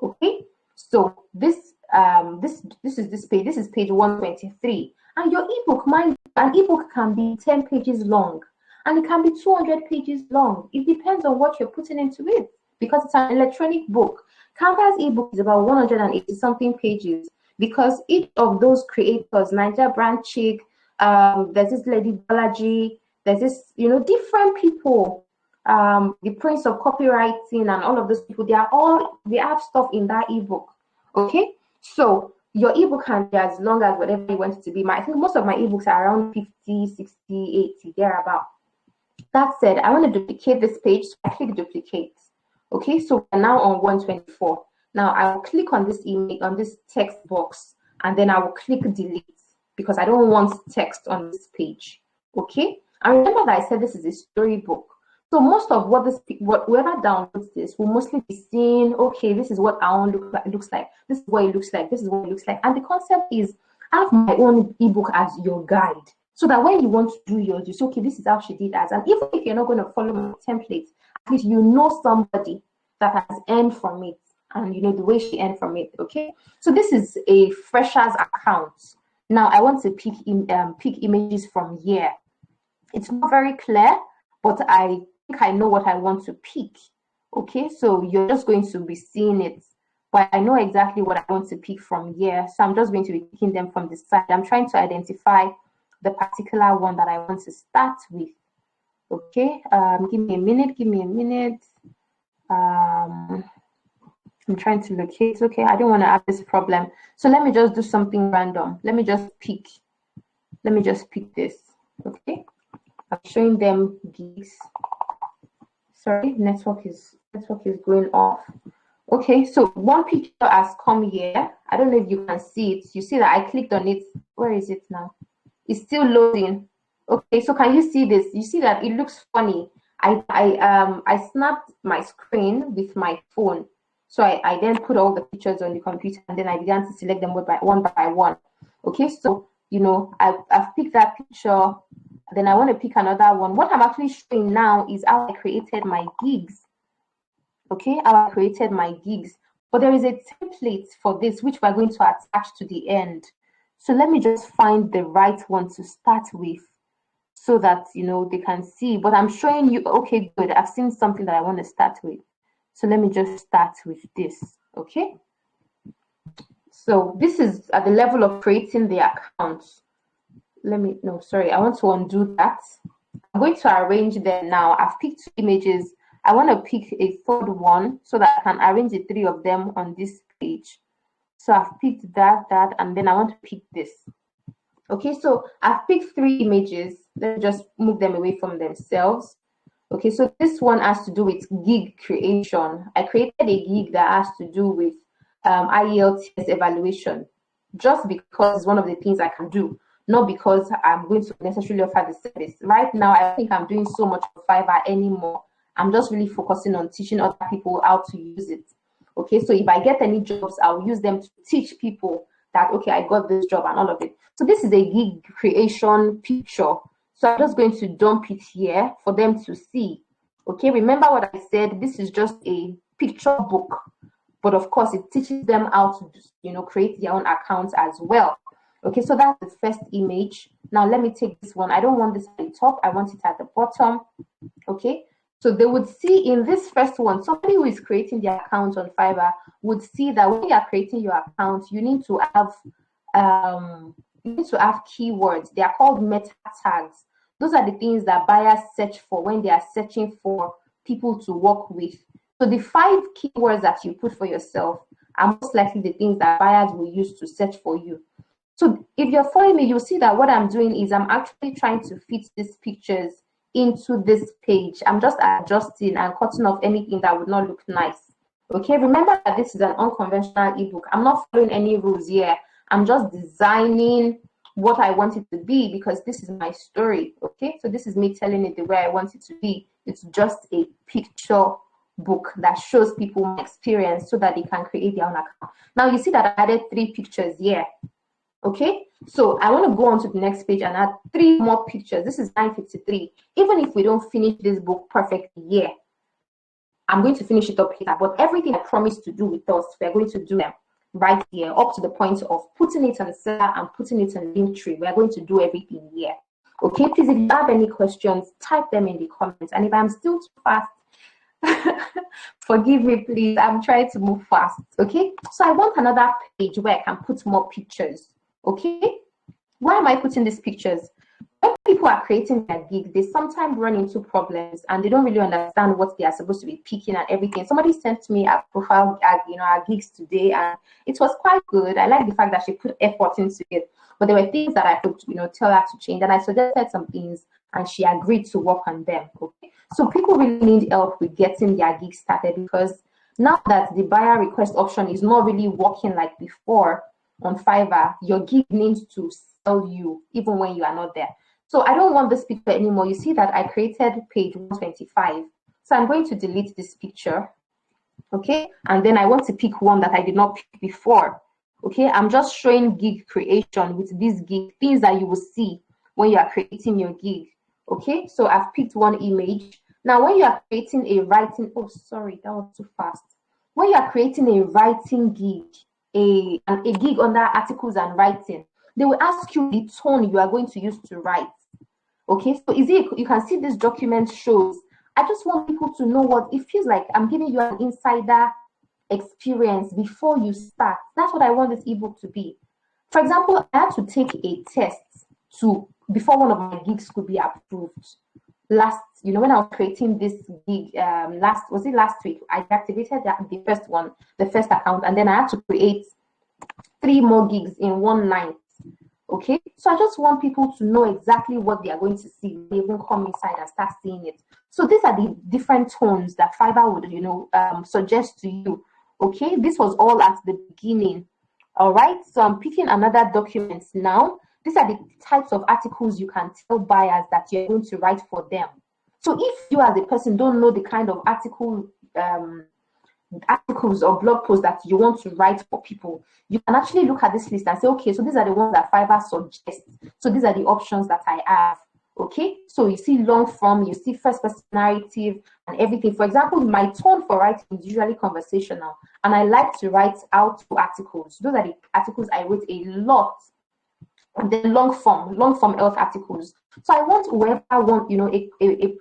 Okay, so this is this page. This is page 123. And your ebook, an ebook can be 10 pages long, and it can be 200 pages long. It depends on what you're putting into it, because it's an electronic book. Canva's ebook is about 180 something pages, because each of those creators, Niger Brand Chick, there's this lady Balaji, there's this, different people, the Prince of Copywriting and all of those people, they have stuff in that ebook. Okay, so your ebook can be as long as whatever you want it to be. I think most of my ebooks are around 50, 60, 80, thereabout. That said, I want to duplicate this page, so I click duplicate. Okay, so we're now on 124. Now I will click on this image, on this text box, and then I will click delete, because I don't want text on this page. Okay, and remember that I said this is a storybook. So most of whoever downloads this will mostly be seeing, okay, this is what our own looks like. This is what it looks like. This is what it looks like. And the concept is, have my own ebook as your guide, so that when you want to do yours, you say, okay, this is how she did as. And even if you're not going to follow my template, at least you know somebody that has earned from it, and the way she earned from it. Okay, so this is a fresher's account. Now I want to pick images from here. It's not very clear, but I think I know what I want to pick. Okay, so you're just going to be seeing it, but I know exactly what I want to pick from here. So I'm just going to be picking them from the side. I'm trying to identify the particular one that I want to start with. Okay, give me a minute. I'm trying to locate. Okay, I don't want to have this problem. So let me just do something random. Let me just pick this. Okay, I'm showing them gigs. Sorry, network is going off. Okay, so one picture has come here. I don't know if you can see it. You see that I clicked on it. Where is it now? It's still loading. Okay, so can you see this? You see that it looks funny. I snapped my screen with my phone. So I then put all the pictures on the computer, and then I began to select them one by one. Okay, so I've picked that picture. Then I want to pick another one. What I'm actually showing now is how I created my gigs. Okay, how I created my gigs. But there is a template for this, which we're going to attach to the end. So let me just find the right one to start with, so that they can see. But I'm showing you, okay, good. I've seen something that I want to start with. So let me just start with this. Okay. So this is at the level of creating the account. I want to undo that. I'm going to arrange them now. I've picked 2 images. I want to pick a 3rd one so that I can arrange the 3 of them on this page. So I've picked that, and then I want to pick this. Okay, so I've picked 3 images. Let's just move them away from themselves. Okay, so this one has to do with gig creation. I created a gig that has to do with IELTS evaluation, just because it's one of the things I can do, not because I'm going to necessarily offer the service. Right now, I think I'm doing so much for Fiverr anymore. I'm just really focusing on teaching other people how to use it. Okay, so if I get any jobs, I'll use them to teach people that, okay, I got this job and all of it. So this is a gig creation picture. So I'm just going to dump it here for them to see. Okay, remember what I said, this is just a picture book, but of course it teaches them how to, create their own accounts as well. Okay, so that's the first image. Now let me take this one. I don't want this at the top, I want it at the bottom. Okay, so they would see in this first one, somebody who is creating their account on Fiverr would see that when you are creating your account, you need to have keywords. They are called meta tags. Those are the things that buyers search for when they are searching for people to work with. So the 5 keywords that you put for yourself are most likely the things that buyers will use to search for you. So if you're following me, you'll see that what I'm doing is I'm actually trying to fit these pictures into this page. I'm just adjusting and cutting off anything that would not look nice. Okay, remember that this is an unconventional ebook. I'm not following any rules here. I'm just designing what I want it to be because this is my story. Okay, so this is me telling it the way I want it to be. It's just a picture book that shows people my experience so that they can create their own account. Now you see that I added 3 pictures here. Okay, so I want to go on to the next page and add 3 more pictures. This is 9:53. Even if we don't finish this book perfectly here, I'm going to finish it up here. But everything I promised to do with us, we're going to do them right here, up to the point of putting it on the seller and putting it on Linktree. We're going to do everything here. Okay, please, if you have any questions, type them in the comments. And if I'm still too fast, forgive me, please. I'm trying to move fast. Okay, so I want another page where I can put more pictures. Okay, why am I putting these pictures? When people are creating their gig, they sometimes run into problems and they don't really understand what they are supposed to be picking and everything. Somebody sent me a profile, our gigs today, and it was quite good. I like the fact that she put effort into it, but there were things that I could, tell her to change, and I suggested some things, and she agreed to work on them. Okay, so people really need help with getting their gig started because now that the buyer request option is not really working like before on Fiverr, your gig needs to sell you even when you are not there. So I don't want this picture anymore. You see that I created page 125. So I'm going to delete this picture. Okay, and then I want to pick one that I did not pick before. Okay, I'm just showing gig creation with this gig, things that you will see when you are creating your gig. Okay, so I've picked one image. Now when you are creating a writing, oh sorry, that was too fast. When you are creating a writing gig, a gig under articles and writing, they will ask you the tone you are going to use to write. Okay, so you can see this document shows. I just want people to know what it feels like. I'm giving you an insider experience before you start. That's what I want this ebook to be. For example, I had to take a test before one of my gigs could be approved. When I was creating this gig, last week, I activated the first account, and then I had to create 3 more gigs in one night. Okay, so I just want people to know exactly what they are going to see. They even come inside and start seeing it. So these are the different tones that Fiverr would, suggest to you. Okay, this was all at the beginning. All right, so I'm picking another document now. These are the types of articles you can tell buyers that you're going to write for them. So if you as a person don't know the kind of articles or blog posts that you want to write for people, you can actually look at this list and say, okay, so these are the ones that Fiverr suggests. So these are the options that I have. Okay, so you see long form, you see first person narrative and everything. For example, my tone for writing is usually conversational, and I like to write out articles. Those are the articles I wrote a lot. And then long form health articles. So I want whoever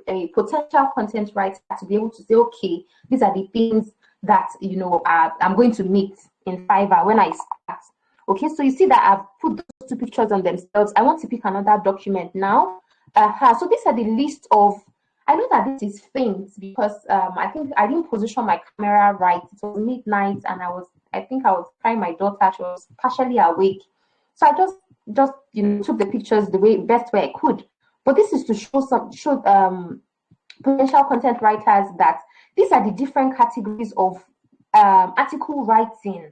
a potential content writer to be able to say, okay, these are the things that I'm going to meet in Fiverr when I start. Okay, so you see that I've put those 2 pictures on themselves. I want to pick another document now. So these are the list of. I know that this is faint because I think I didn't position my camera right. It was midnight, and I think I was crying my daughter. She was partially awake, so I just took the pictures the best way I could. But this is to show potential content writers that these are the different categories of article writing,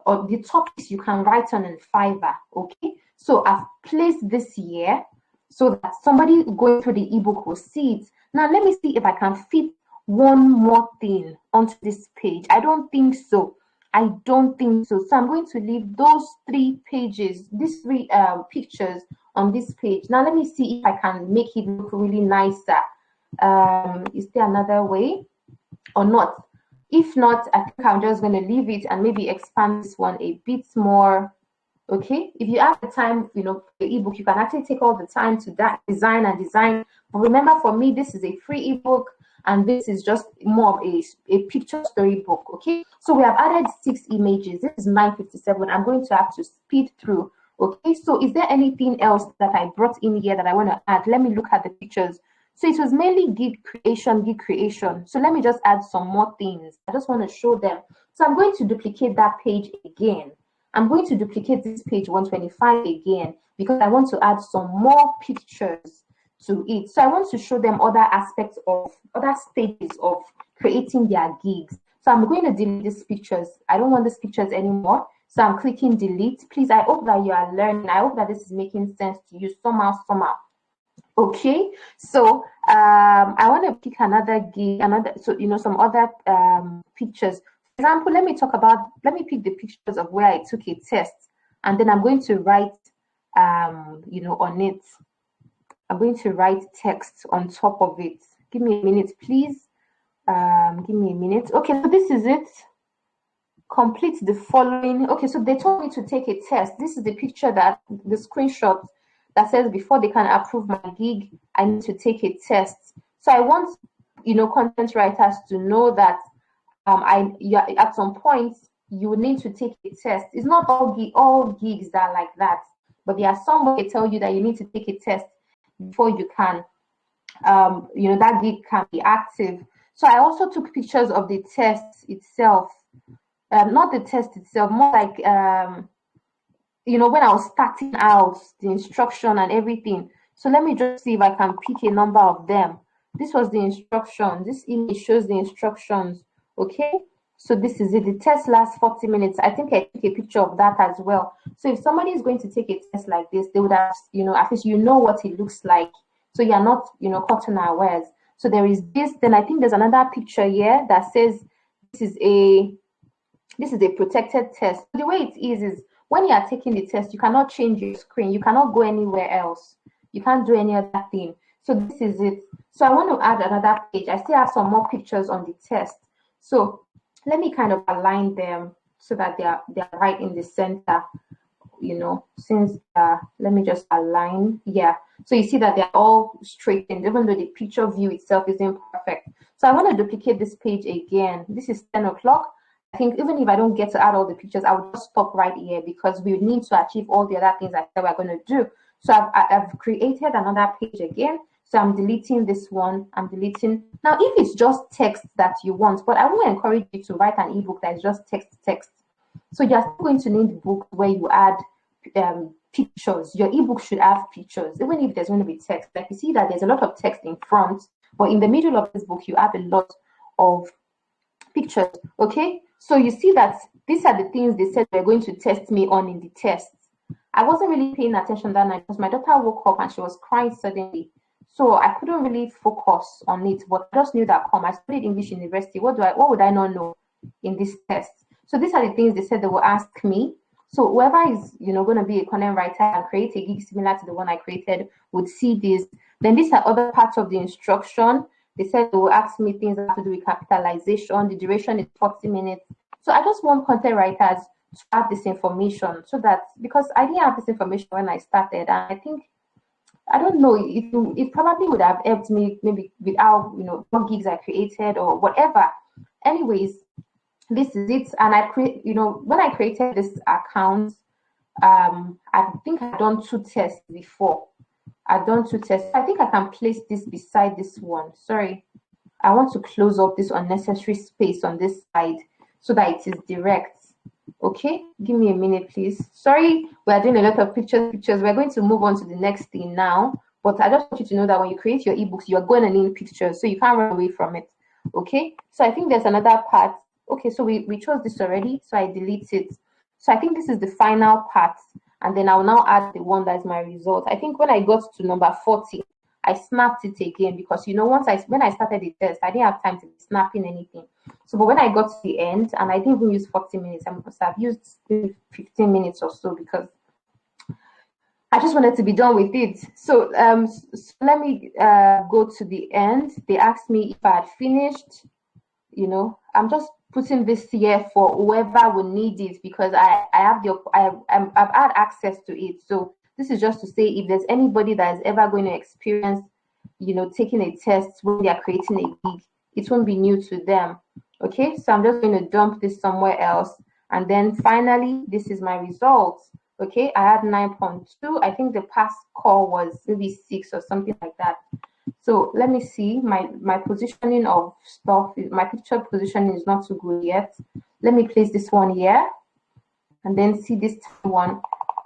or the topics you can write on in Fiverr. Okay, so I've placed this here so that somebody going through the ebook will see it. Now let me see if I can fit one more thing onto this page. I don't think so. I don't think so. So I'm going to leave those 3 pages, these 3 pictures on this page. Now let me see if I can make it look really nicer. Is there another way or not? If not, I think I'm just going to leave it and maybe expand this one a bit more. Okay, if you have the time, you know, the ebook, you can actually take all the time to design and design. But remember, for me, this is a free ebook, and this is just more of a picture storybook. Okay, so we have added 6 images. This is 9:57. I'm going to have to speed through. Okay, so is there anything else that I brought in here that I want to add? Let me look at the pictures. So it was mainly gig creation. So let me just add some more things. I just want to show them. So I'm going to duplicate that page again. I'm going to duplicate this page 125 again because I want to add some more pictures to it. So I want to show them other aspects of other stages of creating their gigs. So I'm going to delete these pictures. I don't want these pictures anymore. So I'm clicking delete. Please, I hope that you are learning. I hope that this is making sense to you somehow. Okay, so I want to pick another gig, some other pictures. For example, let me pick the pictures of where I took a test, and then I'm going to write, on it. I'm going to write text on top of it. Give me a minute, please. Give me a minute. Okay, so this is it. Complete the following. Okay, so they told me to take a test. This is the picture the screenshot that says before they can approve my gig, I need to take a test. So I want, content writers to know that at some point you need to take a test. It's not all gigs that are like that, but there are some where they tell you that you need to take a test before you can, that gig can be active. So I also took pictures of the test itself, not the test itself, more like when I was starting out, the instruction and everything. So let me just see if I can pick a number of them. This was the instruction. This image shows the instructions. Okay, so this is it. The test lasts 40 minutes. I think I took a picture of that as well. So if somebody is going to take a test like this, they would have, at least what it looks like. So you're not, caught unawares. So there is this. Then I think there's another picture here that says this is a protected test. The way it is when you are taking the test, you cannot change your screen. You cannot go anywhere else. You can't do any other thing. So this is it. So I want to add another page. I still have some more pictures on the test. So let me kind of align them so that they're right in the center, since let me just align. Yeah. So you see that they're all straightened, even though the picture view itself is imperfect. So I want to duplicate this page again. This is 10 o'clock. I think even if I don't get to add all the pictures, I would just stop right here because we need to achieve all the other things I said we're going to do. So I've created another page again. So I'm deleting this one. I'm deleting. Now, if it's just text that you want, but I will encourage you to write an ebook that is just text. So you're still going to need books where you add pictures. Your ebook should have pictures, even if there's going to be text. Like you see that there's a lot of text in front, but in the middle of this book, you have a lot of pictures. Okay, so you see that these are the things they said they're going to test me on in the test. I wasn't really paying attention that night because my daughter woke up and she was crying suddenly. So I couldn't really focus on it, but I just knew that I studied English University. What would I not know in this test? So these are the things they said they will ask me. So whoever is, going to be a content writer and create a gig similar to the one I created would see this. Then these are other parts of the instruction. They said they will ask me things that have to do with capitalization. The duration is 40 minutes. So I just want content writers to have this information so that, because I didn't have this information when I started, and I think, I don't know, it probably would have helped me maybe without, what gigs I created or whatever. Anyways, this is it. And I create, when I created this account, I think I've done 2 tests before. I've done 2 tests. I think I can place this beside this one. Sorry, I want to close up this unnecessary space on this side so that it is direct. Okay, give me a minute, please. Sorry, we are doing a lot of pictures. We're going to move on to the next thing now. But I just want you to know that when you create your ebooks, you're going to need pictures, so you can't run away from it. Okay, so I think there's another part. Okay, so we chose this already, so I delete it. So I think this is the final part, and then I'll now add the one that is my result. I think when I got to number 40, I snapped it again because, you know, when I started the test, I didn't have time to be snapping anything. So, but when I got to the end, and I didn't even use 40 minutes, I must have used 15 minutes or so because I just wanted to be done with it. So, so let me go to the end. They asked me if I had finished. You know, I'm just putting this here for whoever will need it because I've had access to it. So this is just to say if there's anybody that is ever going to experience, you know, taking a test when they are creating a gig, it won't be new to them. Okay, so I'm just going to dump this somewhere else. And then finally, this is my results. Okay, I had 9.2. I think the past score was maybe 6 or something like that. So let me see, my positioning of stuff, my picture positioning is not too good yet. Let me place this one here and then see this tiny one.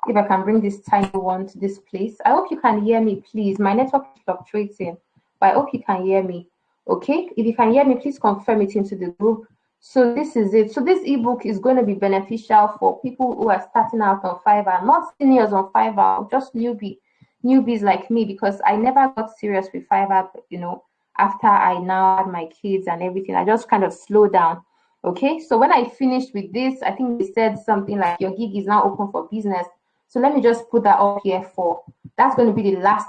If I can bring this tiny one to this place. I hope you can hear me, please. My network is fluctuating, but I hope you can hear me. Okay, if you can hear me, please confirm it into the group. So this is it. So this ebook is going to be beneficial for people who are starting out on Fiverr, not seniors on Fiverr, just newbies like me, because I never got serious with Fiverr, you know, after I now had my kids and everything. I just kind of slowed down. Okay, so when I finished with this, I think they said something like your gig is now open for business. So let me just put that up here for, that's going to be the last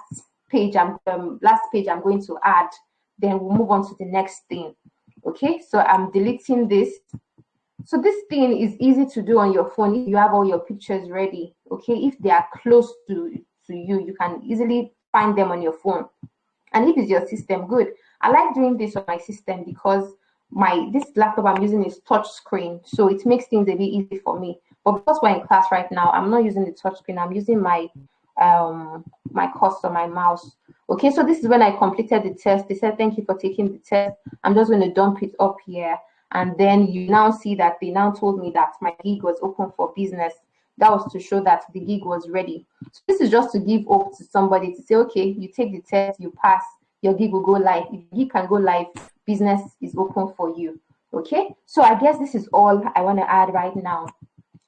page I'm going to add. Then we'll move on to the next thing. Okay, so I'm deleting this. So this thing is easy to do on your phone if you have all your pictures ready. Okay, if they are close to you, you can easily find them on your phone. And if it's your system, good. I like doing this on my system because this laptop I'm using is touch screen, so it makes things a bit easy for me. But because we're in class right now, I'm not using the touch screen. I'm using my my cursor, my mouse. Okay, so this is when I completed the test. They said thank you for taking the test. I'm just going to dump it up here, and then you now see that they now told me that my gig was open for business. That was to show that the gig was ready. So this is just to give hope to somebody to say, okay, you take the test, you pass, your gig will go live. If your gig can go live, business is open for you. Okay, so I guess this is all I want to add right now.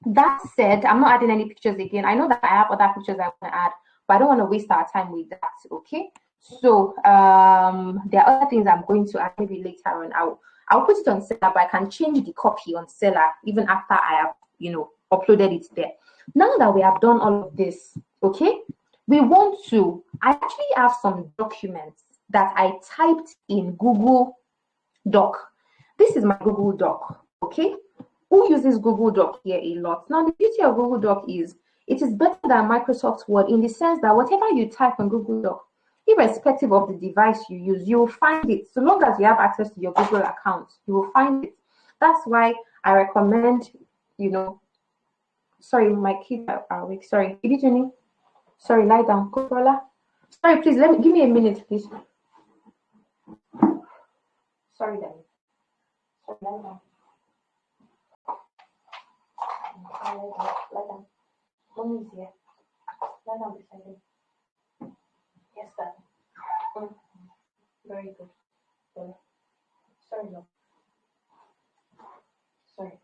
That said, I'm not adding any pictures again. I know that I have other pictures I want to add, but I don't want to waste our time with that. Okay, so there are other things I'm going to add maybe later on. I'll put it on Seller, but I can change the copy on Seller even after I have, you know, uploaded it there. Now that we have done all of this, okay, I actually have some documents that I typed in Google Doc. This is my Google Doc, okay? Who uses Google Doc here a lot? Now, the beauty of Google Doc is it is better than Microsoft Word in the sense that whatever you type on Google Doc, irrespective of the device you use, you will find it. So long as you have access to your Google account, you will find it. That's why I recommend, you know, sorry, my kids are awake. Sorry, Jenny. Sorry, lie down. Corolla. Sorry, please, give me a minute, please. Sorry, Daddy. Sorry, lie down. Lie down. Mommy's here. Lie down beside him. Yes, Daddy. Very good. Sorry, no. Sorry.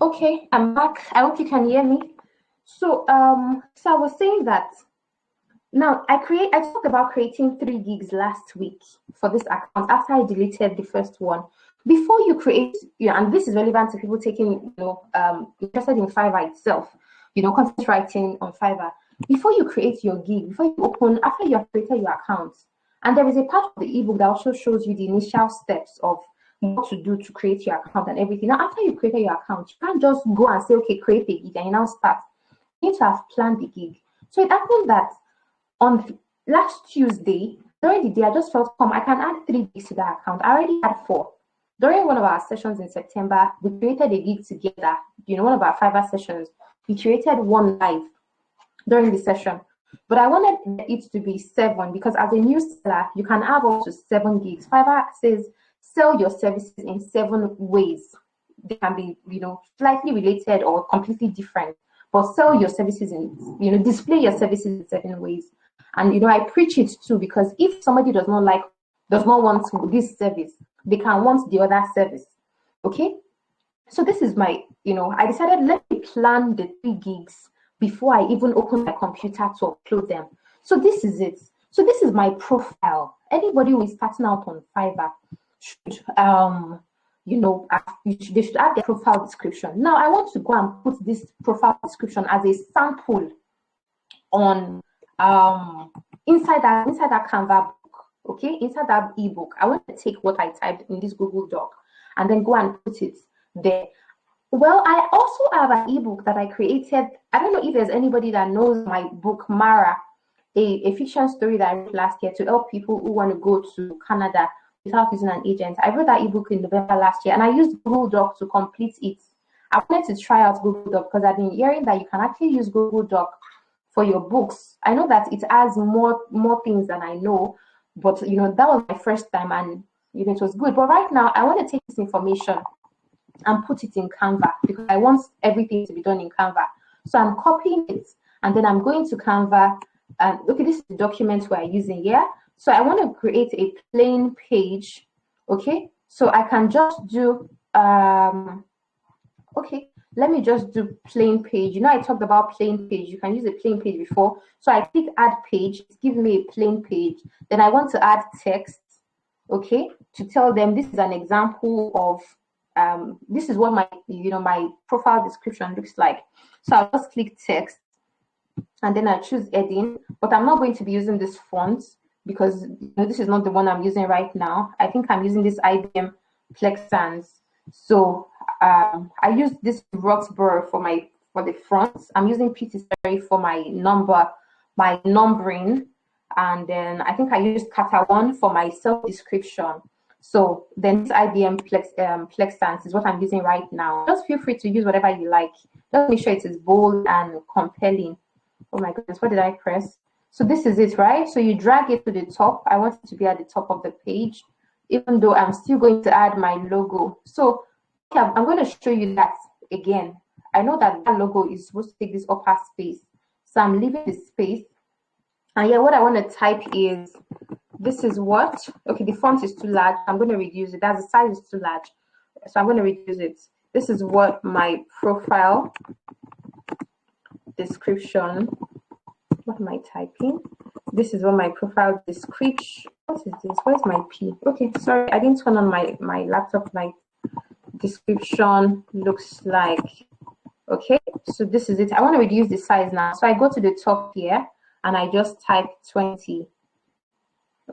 Okay, I'm back. I hope you can hear me. So, so I was saying that now I talked about creating 3 gigs last week for this account after I deleted the first one. Before you create, and this is relevant to people taking, interested in Fiverr itself, content writing on Fiverr. Before you create your gig, before you open, after you have created your account, and there is a part of the ebook that also shows you the initial steps of what to do to create your account and everything. Now, after you created your account, you can't just go and say, okay, create a gig and you now start. You need to have planned the gig. So it happened that on last Tuesday, during the day, I just felt, I can add 3 gigs to that account. I already had 4. During one of our sessions in September, we created a gig together. One of our Fiverr sessions, we created 1 live during the session. But I wanted it to be 7 because as a new seller, you can have up to 7 gigs. Fiverr says sell your services in 7 ways. They can be, slightly related or completely different. but sell your services in, display your services in certain ways. And I preach it too, because if somebody does not want this service, they can want the other service. Okay, so this is my, I decided, let me plan the 3 gigs before I even open my computer to upload them. So this is it. So this is my profile. Anybody who is starting out on Fiverr should they should add their profile description. Now I want to go and put this profile description as a sample on inside that Canva book. Okay, inside that ebook. I want to take what I typed in this Google Doc and then go and put it there. Well, I also have an ebook that I created. I don't know if there's anybody that knows my book, Mara, a fiction story that I wrote last year to help people who want to go to Canada without using an agent. I wrote that ebook in November last year, and I used Google Doc to complete it. I wanted to try out Google Doc because I've been hearing that you can actually use Google Doc for your books. I know that it has more things than I know, but that was my first time, and it was good. But right now, I want to take this information and put it in Canva because I want everything to be done in Canva. So I'm copying it, and then I'm going to Canva. And okay, this is the document we're using here. So I want to create a plain page. Okay, so I can just do okay, let me just do plain page. I talked about plain page. You can use a plain page before. So I click add page. It's giving me a plain page. Then I want to add text, okay, to tell them this is an example of this is what my my profile description looks like. So I'll just click text, and then I choose heading, but I'm not going to be using this font because this is not the one I'm using right now. I think I'm using this IBM Plex Sans. So I use this Roxburgh for the front. I'm using Pittsburgh for my numbering, and then I think I used Kata1 for my self description. So then this IBM Plex Sans is what I'm using right now. Just feel free to use whatever you like. Just make sure it is bold and compelling. Oh my goodness, what did I press? So this is it, right? So you drag it to the top. I want it to be at the top of the page, even though I'm still going to add my logo. So I'm going to show you that again. I know that logo is supposed to take this upper space. So I'm leaving the space. And yeah, what I want to type is, this is what, okay, the font is too large. I'm going to reduce it. That's the size is too large. So I'm going to reduce it. This is what my profile description, what am I typing? This is what my profile description, what is this? Where's my P? Okay, sorry, I didn't turn on my laptop light. Description looks like. Okay, so this is it. I want to reduce the size now. So I go to the top here and I just type 20.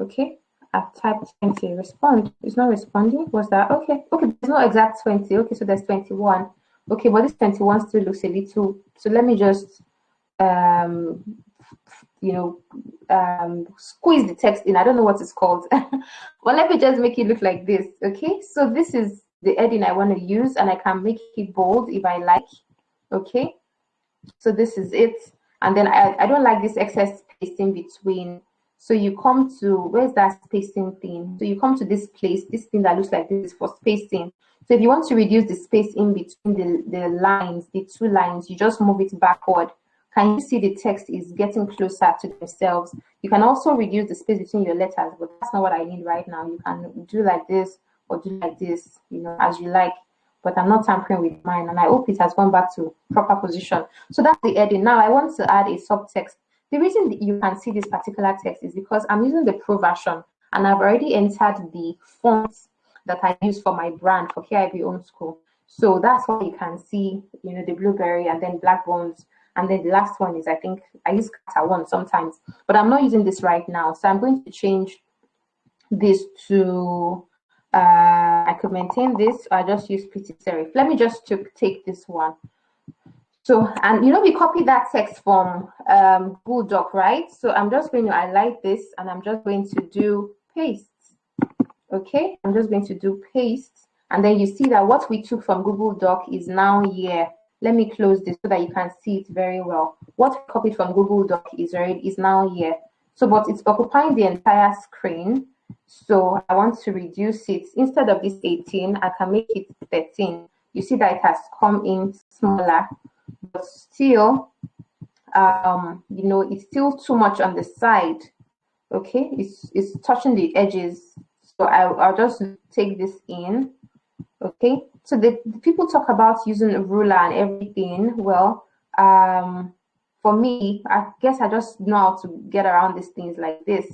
Okay, I've typed 20. Respond. It's not responding. What's that? Okay, there's no exact 20. Okay, so there's 21. Okay, but this 21 still looks a little. So let me just squeeze the text in. I don't know what it's called. But let me just make it look like this. Okay, so this is the heading I want to use, and I can make it bold if I like. Okay, so this is it. And then I don't like this excess spacing between. So you come to, where's that spacing thing? So you come to this place, this thing that looks like this is for spacing. So if you want to reduce the space in between the lines, the 2 lines, you just move it backward. Can you see the text is getting closer to themselves? You can also reduce the space between your letters, but that's not what I need right now. You can do like this or do like this, as you like. But I'm not tampering with mine, and I hope it has gone back to proper position. So that's the heading. Now I want to add a subtext. The reason that you can see this particular text is because I'm using the Pro version, and I've already entered the fonts that I use for my brand for KIB Own School. So that's why you can see, the blueberry and then black bones. And then the last one is, I think I use Kata1 sometimes, but I'm not using this right now. So I'm going to change this to, I could maintain this, or I just use pretty serif. Let me just take this one. So, and we copy that text from Google Doc, right? So I'm just going to highlight this, and I'm just going to do paste. Okay, I'm just going to do paste, and then you see that what we took from Google Doc is now here. Let me close this so that you can see it very well. What we copied from Google Doc is now here. So, but it's occupying the entire screen. So I want to reduce it. Instead of this 18, I can make it 13. You see that it has come in smaller, but but still, you know, it's still too much on the side. Okay, it's touching the edges. So I'll just take this in. Okay, so the people talk about using a ruler and everything. Well, for me, I guess I just know how to get around these things like this.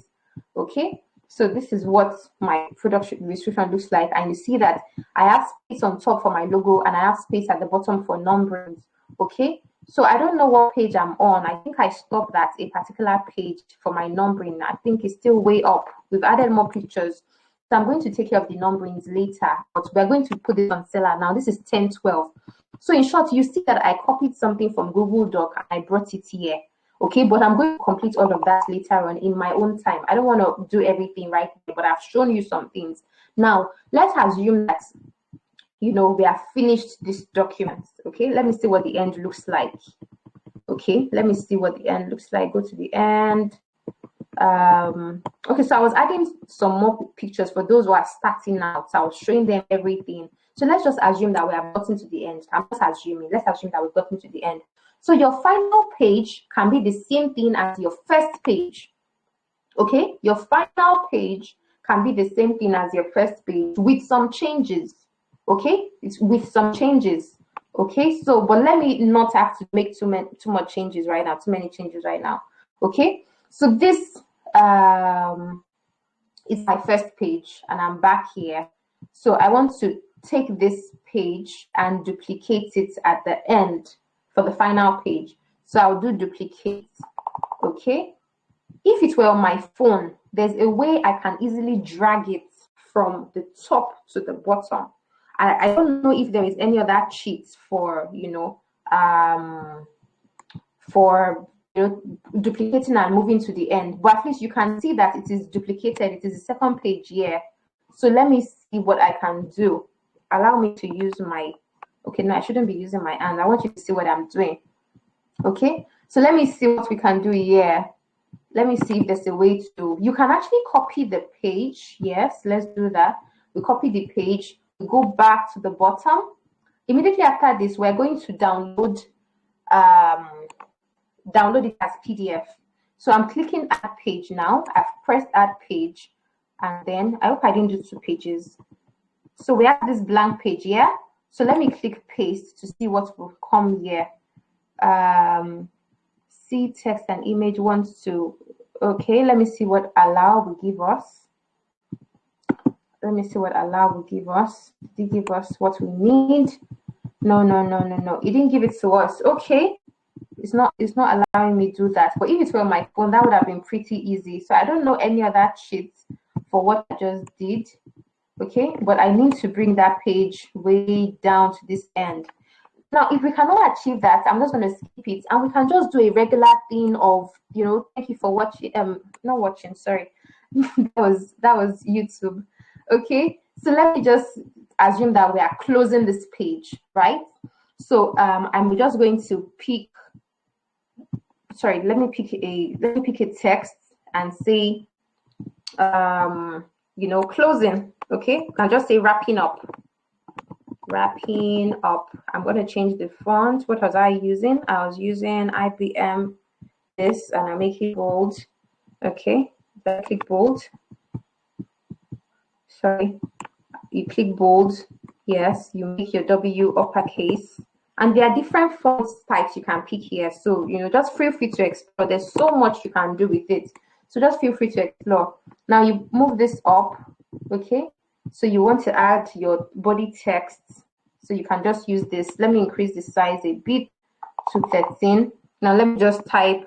Okay, so this is what my product description looks like, and you see that I have space on top for my logo and I have space at the bottom for numberings. Okay, so I don't know what page I'm on. I think I stopped at a particular page for my numbering. I think it's still way up. We've added more pictures. So I'm going to take care of the numberings later, but we're going to put it on seller now. This is 1012. So in short, you see that I copied something from Google Doc and I brought it here. Okay, but I'm going to complete all of that later on in my own time. I don't want to do everything right now, but I've shown you some things. Now, let's assume that, you know, we have finished this document. Okay, let me see what the end looks like. Okay, let me see what the end looks like. Go to the end. Okay, so I was adding some more pictures for those who are starting out. So I was showing them everything. So let's just assume that we have gotten to the end. I'm just assuming. Let's assume that we've gotten to the end. So your final page can be the same thing as your first page. Okay, your final page can be the same thing as your first page with some changes. Okay, it's with some changes. Okay, so but let me not have to make too much changes right now. Too many changes right now. Okay, so this is my first page, and I'm back here. So I want to take this page and duplicate it at the end for the final page. So I'll do duplicate. Okay, if it were on my phone, there's a way I can easily drag it from the top to the bottom. I don't know if there is any other cheats for, you know, duplicating and moving to the end, but at least you can see that it is duplicated. It is the second page here. So let me see what I can do. Allow me to use my, okay, no, I shouldn't be using my hand. I want you to see what I'm doing. Okay, so let me see what we can do here. Let me see if there's a way to, you can actually copy the page. Yes, let's do that. We copy the page, we go back to the bottom. Immediately after this, we're going to download it as PDF. So I'm clicking add page now. I've pressed add page, and then I hope I didn't do 2 pages. So we have this blank page here. So let me click paste to see what will come here. See text and image wants to, okay, let me see what allow will give us. Let me see what allow will give us. Did it give us what we need? No. It didn't give it to us. Okay. It's not allowing me to do that. But if it were on my phone, that would have been pretty easy. So I don't know any other cheats for what I just did. Okay, but I need to bring that page way down to this end. Now, if we cannot achieve that, I'm just going to skip it, and we can just do a regular thing of, you know, thank you for watching. Not watching, sorry. that was YouTube. Okay, so let me just assume that we are closing this page, right? So I'm just going to pick. Sorry, let me pick a text and say, you know, closing. Okay, I'll just say wrapping up. Wrapping up. I'm going to change the font. What was I using? I was using IBM this, and I make it bold. Okay, I click bold. Sorry, you click bold. Yes, you make your W uppercase. And there are different font types you can pick here. So, you know, just feel free to explore. There's so much you can do with it. So just feel free to explore. Now you move this up, okay? So you want to add your body text. So you can just use this. Let me increase the size a bit to 13. Now let me just type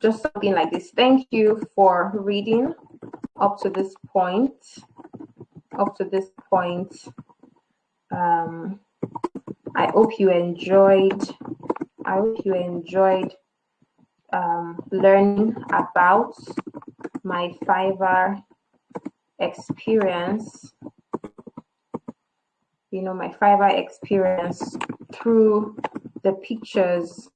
just something like this. Thank you for reading up to this point. Up to this point. I hope you enjoyed. Learning about my Fiverr experience. You know, my Fiverr experience through the pictures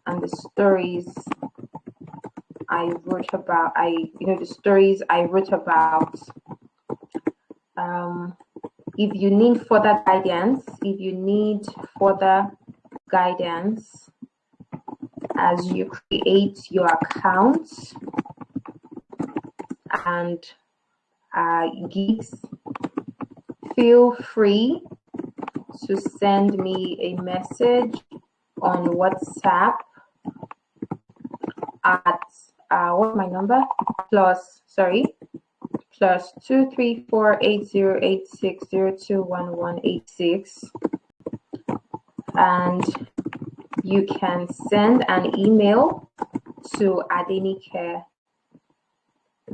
and the stories I wrote about. The stories I wrote about. if you need further guidance, as you create your account and gigs, feel free to send me a message on WhatsApp at what's my number? Plus 2348086021186, and you can send an email to Adenike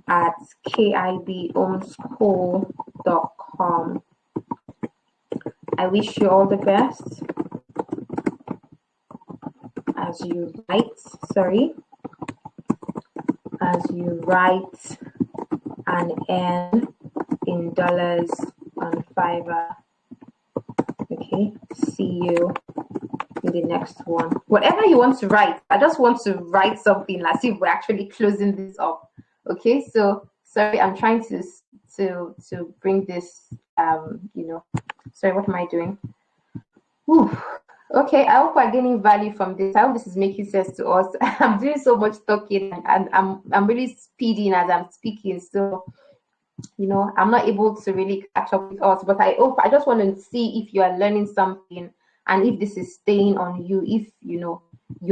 at kibhomeschool.com. I wish you all the best as you write and earn in dollars on Fiverr. Okay, see you in the next one. Whatever you want to write, I just want to write something as if we're actually closing this up. Okay, so sorry, I'm trying to bring this sorry, what am I doing? Whew. Okay, I hope we're getting value from this. I hope this is making sense to us. I'm doing so much talking and I'm really speeding as I'm speaking, so I'm not able to really catch up with us, but I just want to see if you are learning something and if this is staying on you, if you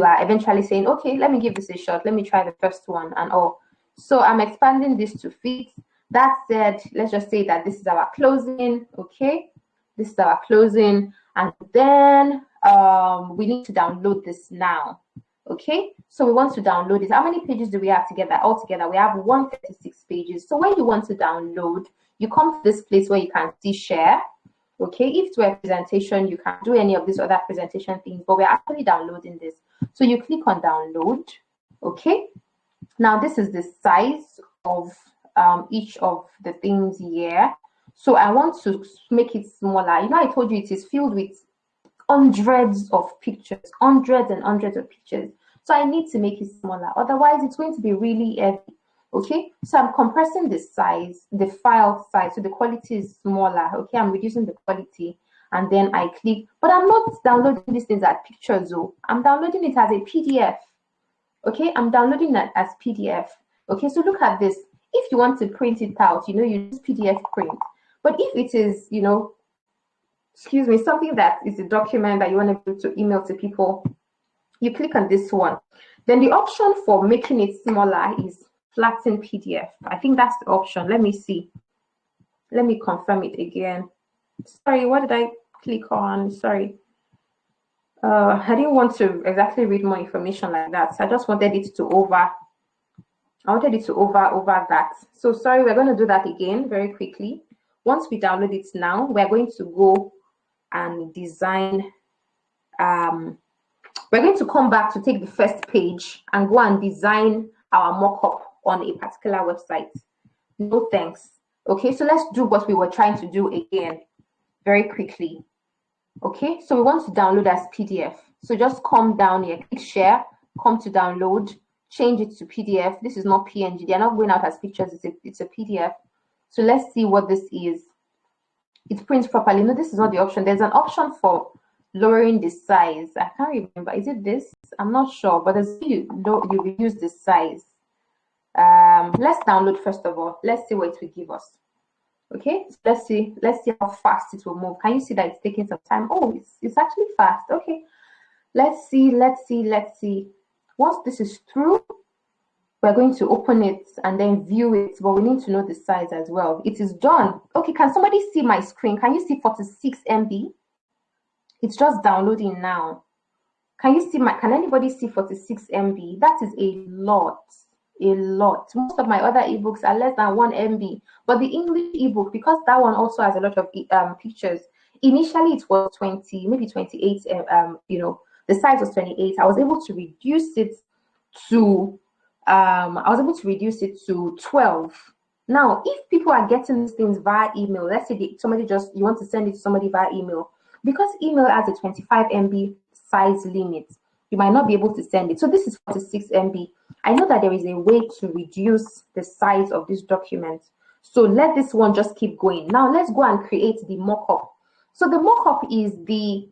are eventually saying, okay, let me give this a shot, let me try the first one and all. So I'm expanding this to fit. That said, let's just say that this is our closing. Okay, this is our closing, and then we need to download this now. Okay, so we want to download it. How many pages do we have together? Altogether, we have 136 pages. So when you want to download, you come to this place where you can see share. Okay, if it's a presentation, you can do any of these other presentation things, but we're actually downloading this. So you click on download. Okay, now this is the size of each of the things here. So I want to make it smaller. I told you it is filled with hundreds of pictures, hundreds and hundreds of pictures. So I need to make it smaller. Otherwise, it's going to be really heavy. Okay, so I'm compressing the size, the file size, so the quality is smaller. Okay, I'm reducing the quality, and then I click. But I'm not downloading these things as pictures, though. I'm downloading it as a PDF. Okay, I'm downloading that as PDF. Okay, so look at this. If you want to print it out, you use PDF print. But if it is, something that is a document that you want to be able to email to people, you click on this one. Then the option for making it smaller is flatten PDF. I think that's the option. Let me see. Let me confirm it again. Sorry, what did I click on? Sorry. I didn't want to exactly read more information like that. So I just wanted it to over that. So sorry, we're going to do that again very quickly. Once we download it now, we're going to go and design. We're going to come back to take the first page and go and design our mock-up on a particular website. No thanks. Okay, so let's do what we were trying to do again very quickly. Okay, so we want to download as PDF. So just come down here, click share, come to download, change it to PDF. This is not PNG. They're not going out as pictures. It's a PDF. So let's see what this is. It prints properly. No, this is not the option. There's an option for lowering the size. I can't remember. Is it this? I'm not sure. But as you reduce the size. Let's download first of all. Let's see what it will give us. Okay, so let's see how fast it will move. Can you see that it's taking some time? Oh, it's actually fast. Okay, let's see. Once this is through, we're going to open it and then view it, but we need to know the size as well. It is done. Okay, can somebody see my screen? Can you see 46 MB? It's just downloading now. Can anybody see 46 MB? That is a lot. Most of my other ebooks are less than 1 MB, but the English ebook, because that one also has a lot of pictures, initially it was 20, maybe 28, the size was 28. I was able to reduce it to 12. Now, if people are getting these things via email, let's say you want to send it to somebody via email, because email has a 25 MB size limit, you might not be able to send it. So this is 46 MB. I know that there is a way to reduce the size of this document. So let this one just keep going. Now let's go and create the mock-up. So the mock-up is the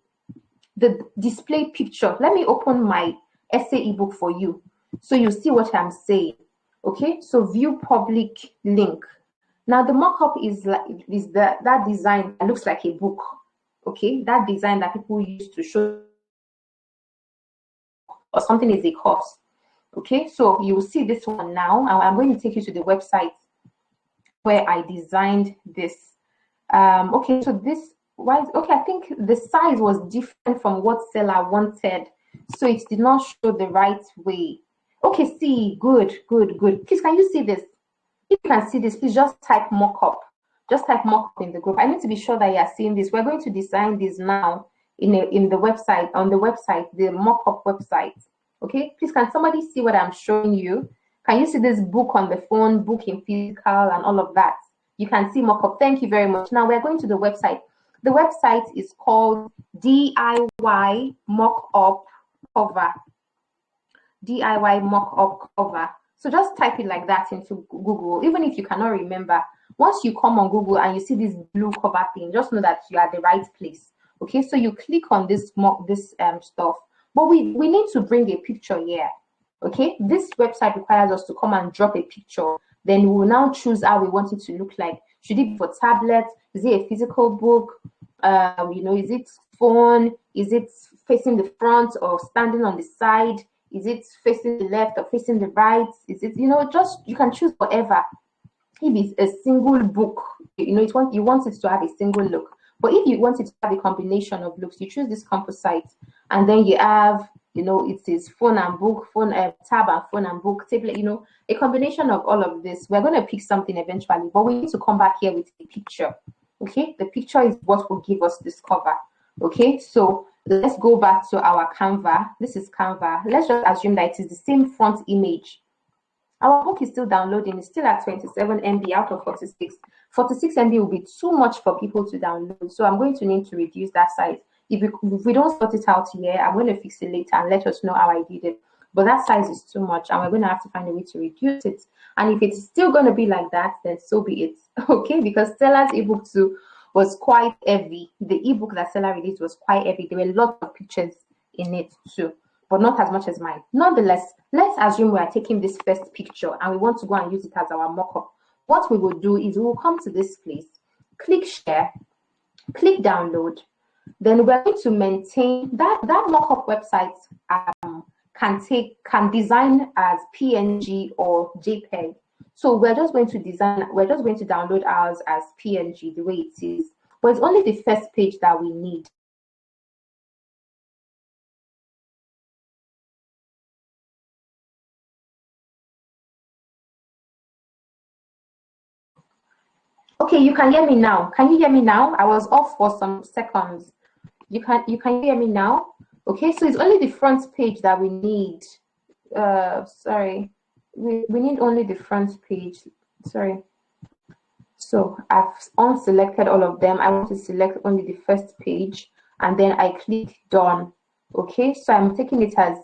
display picture. Let me open my essay ebook for you so you see what I'm saying. Okay, so view public link. Now the mock-up is that design that looks like a book. Okay, that design that people use to show or something is a course. Okay, so you will see this one now. I'm going to take you to the website where I designed this. Okay, so this was okay. I think the size was different from what seller wanted, so it did not show the right way. Okay, see, good. Please, can you see this? If you can see this, please just type mock-up. Just type mock-up in the group. I need to be sure that you are seeing this. We're going to design this now in the website, on the website, the mock-up website. Okay, please, can somebody see what I'm showing you? Can you see this book on the phone, book in physical, and all of that? You can see mock-up. Thank you very much. Now we're going to the website. The website is called DIY Mock-up Cover. DIY Mock-up Cover. So just type it like that into Google, even if you cannot remember. Once you come on Google and you see this blue cover thing, just know that you are at the right place. Okay, so you click on this stuff, but we need to bring a picture here. Okay, this website requires us to come and drop a picture. Then we will now choose how we want it to look like. Should it be for tablet? Is it a physical book? Is it phone? Is it facing the front or standing on the side? Is it facing the left or facing the right? Is it, just, you can choose whatever. If it's a single book, you want it to have a single look. But if you want it to have a combination of looks, you choose this composite, and then you have, it is phone and book, tab and phone and book, tablet, a combination of all of this. We're going to pick something eventually, but we need to come back here with a picture. Okay, the picture is what will give us this cover. Okay, so let's go back to our Canva. This is Canva. Let's just assume that it is the same front image. Our book is still downloading. It's still at 27 MB out of 46. 46 MB will be too much for people to download. So I'm going to need to reduce that size. If we don't sort it out here, I'm going to fix it later and let us know how I did it. But that size is too much, and we're going to have to find a way to reduce it. And if it's still going to be like that, then so be it. Okay, because Stella's ebook too was quite heavy. The ebook that Stella released was quite heavy. There were a lot of pictures in it too, but not as much as mine. Nonetheless, let's assume we are taking this first picture and we want to go and use it as our mock-up. What we will do is we will come to this place, click share, click download. Then we're going to maintain that mock-up website can design as PNG or JPEG. So we're just going to download ours as PNG the way it is. But it's only the first page that we need. Okay, you can hear me now. Can you hear me now? I was off for some seconds. You can hear me now? Okay, so it's only the front page that we need. Sorry. We need only the front page. Sorry. So I've unselected all of them. I want to select only the first page, and then I click done. Okay, so I'm taking it as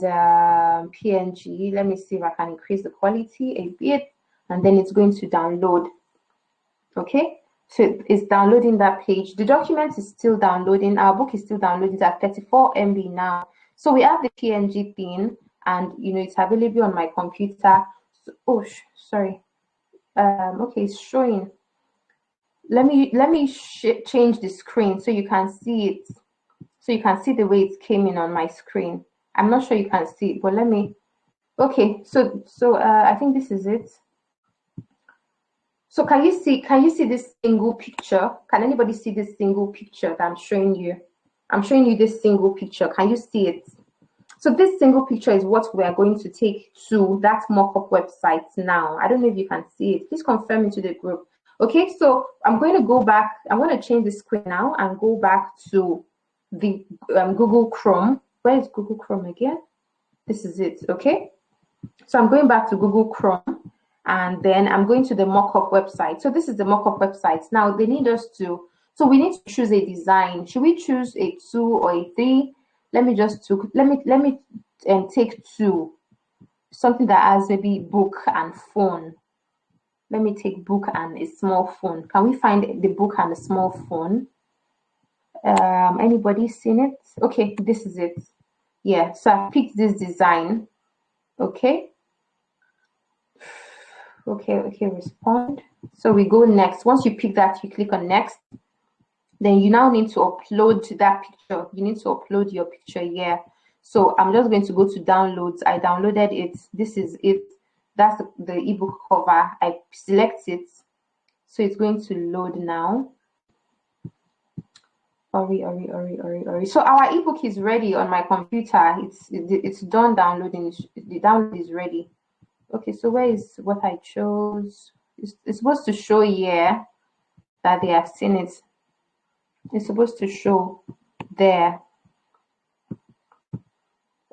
PNG. Let me see if I can increase the quality a bit, and then it's going to download. Okay, so it's downloading that page. The document is still downloading. Our book is still downloading at 34 MB now. So we have the PNG thing, and it's available on my computer. So, sorry. Okay, it's showing. Let me change the screen so you can see it. So you can see the way it came in on my screen. I'm not sure you can see it, but let me. Okay, so I think this is it. So can you see this single picture? Can anybody see this single picture that I'm showing you? I'm showing you this single picture. Can you see it? So this single picture is what we are going to take to that mock-up website now. I don't know if you can see it. Please confirm into the group. Okay, so I'm going to go back. I'm going to change the screen now and go back to the Google Chrome. Where is Google Chrome again? This is it, okay? So I'm going back to Google Chrome, and then I'm going to the mock-up website. So this is the mock-up website. Now they need us to, so we need to choose a design. Should we choose a 2 or a 3? Let me take 2, something that has maybe book and phone. Let me take book and a small phone. Can we find the book and a small phone? Anybody seen it? Okay, this is it. Yeah, so I picked this design. Okay. Okay, respond. So we go next. Once you pick that, you click on next. Then you now need to upload that picture. You need to upload your picture here. So I'm just going to go to downloads. I downloaded it. This is it. That's the ebook cover. I select it. So it's going to load now. Hurry. So our ebook is ready on my computer. It's done downloading. The download is ready. Okay, so where is what I chose? It's supposed to show here that they have seen it. It's supposed to show there.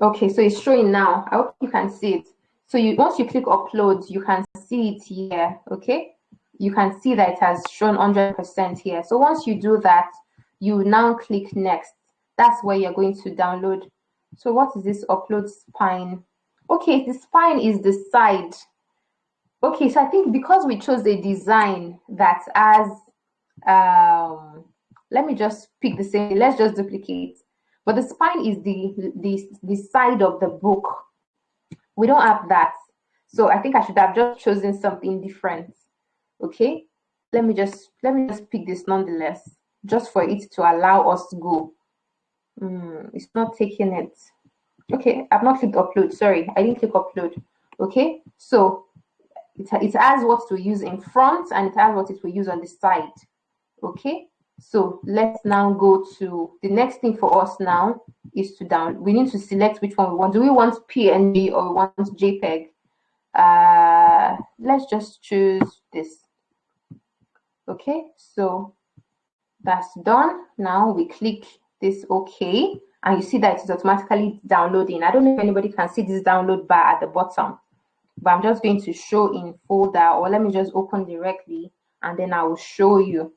Okay, so it's showing now. I hope you can see it. So once you click upload, you can see it here. Okay, you can see that it has shown 100% here. So once you do that, you now click next. That's where you're going to download. So what is this upload spine? Okay, the spine is the side. Okay, so I think because we chose a design that has let me just pick the same. Let's just duplicate. But the spine is the side of the book. We don't have that, so I think I should have just chosen something different. Okay, let me just pick this nonetheless, just for it to allow us to go. It's not taking it. Okay, I've not clicked upload. Sorry, I didn't click upload. Okay, so it has what to use in front and it has what it will use on the side. Okay, so let's now go to the next thing for us now is to we need to select which one we want. Do we want PNG or we want JPEG? Let's just choose this. Okay, so that's done. Now we click this OK, and you see that it's automatically downloading. I don't know if anybody can see this download bar at the bottom, but I'm just going to show in folder, or let me just open directly and then I will show you.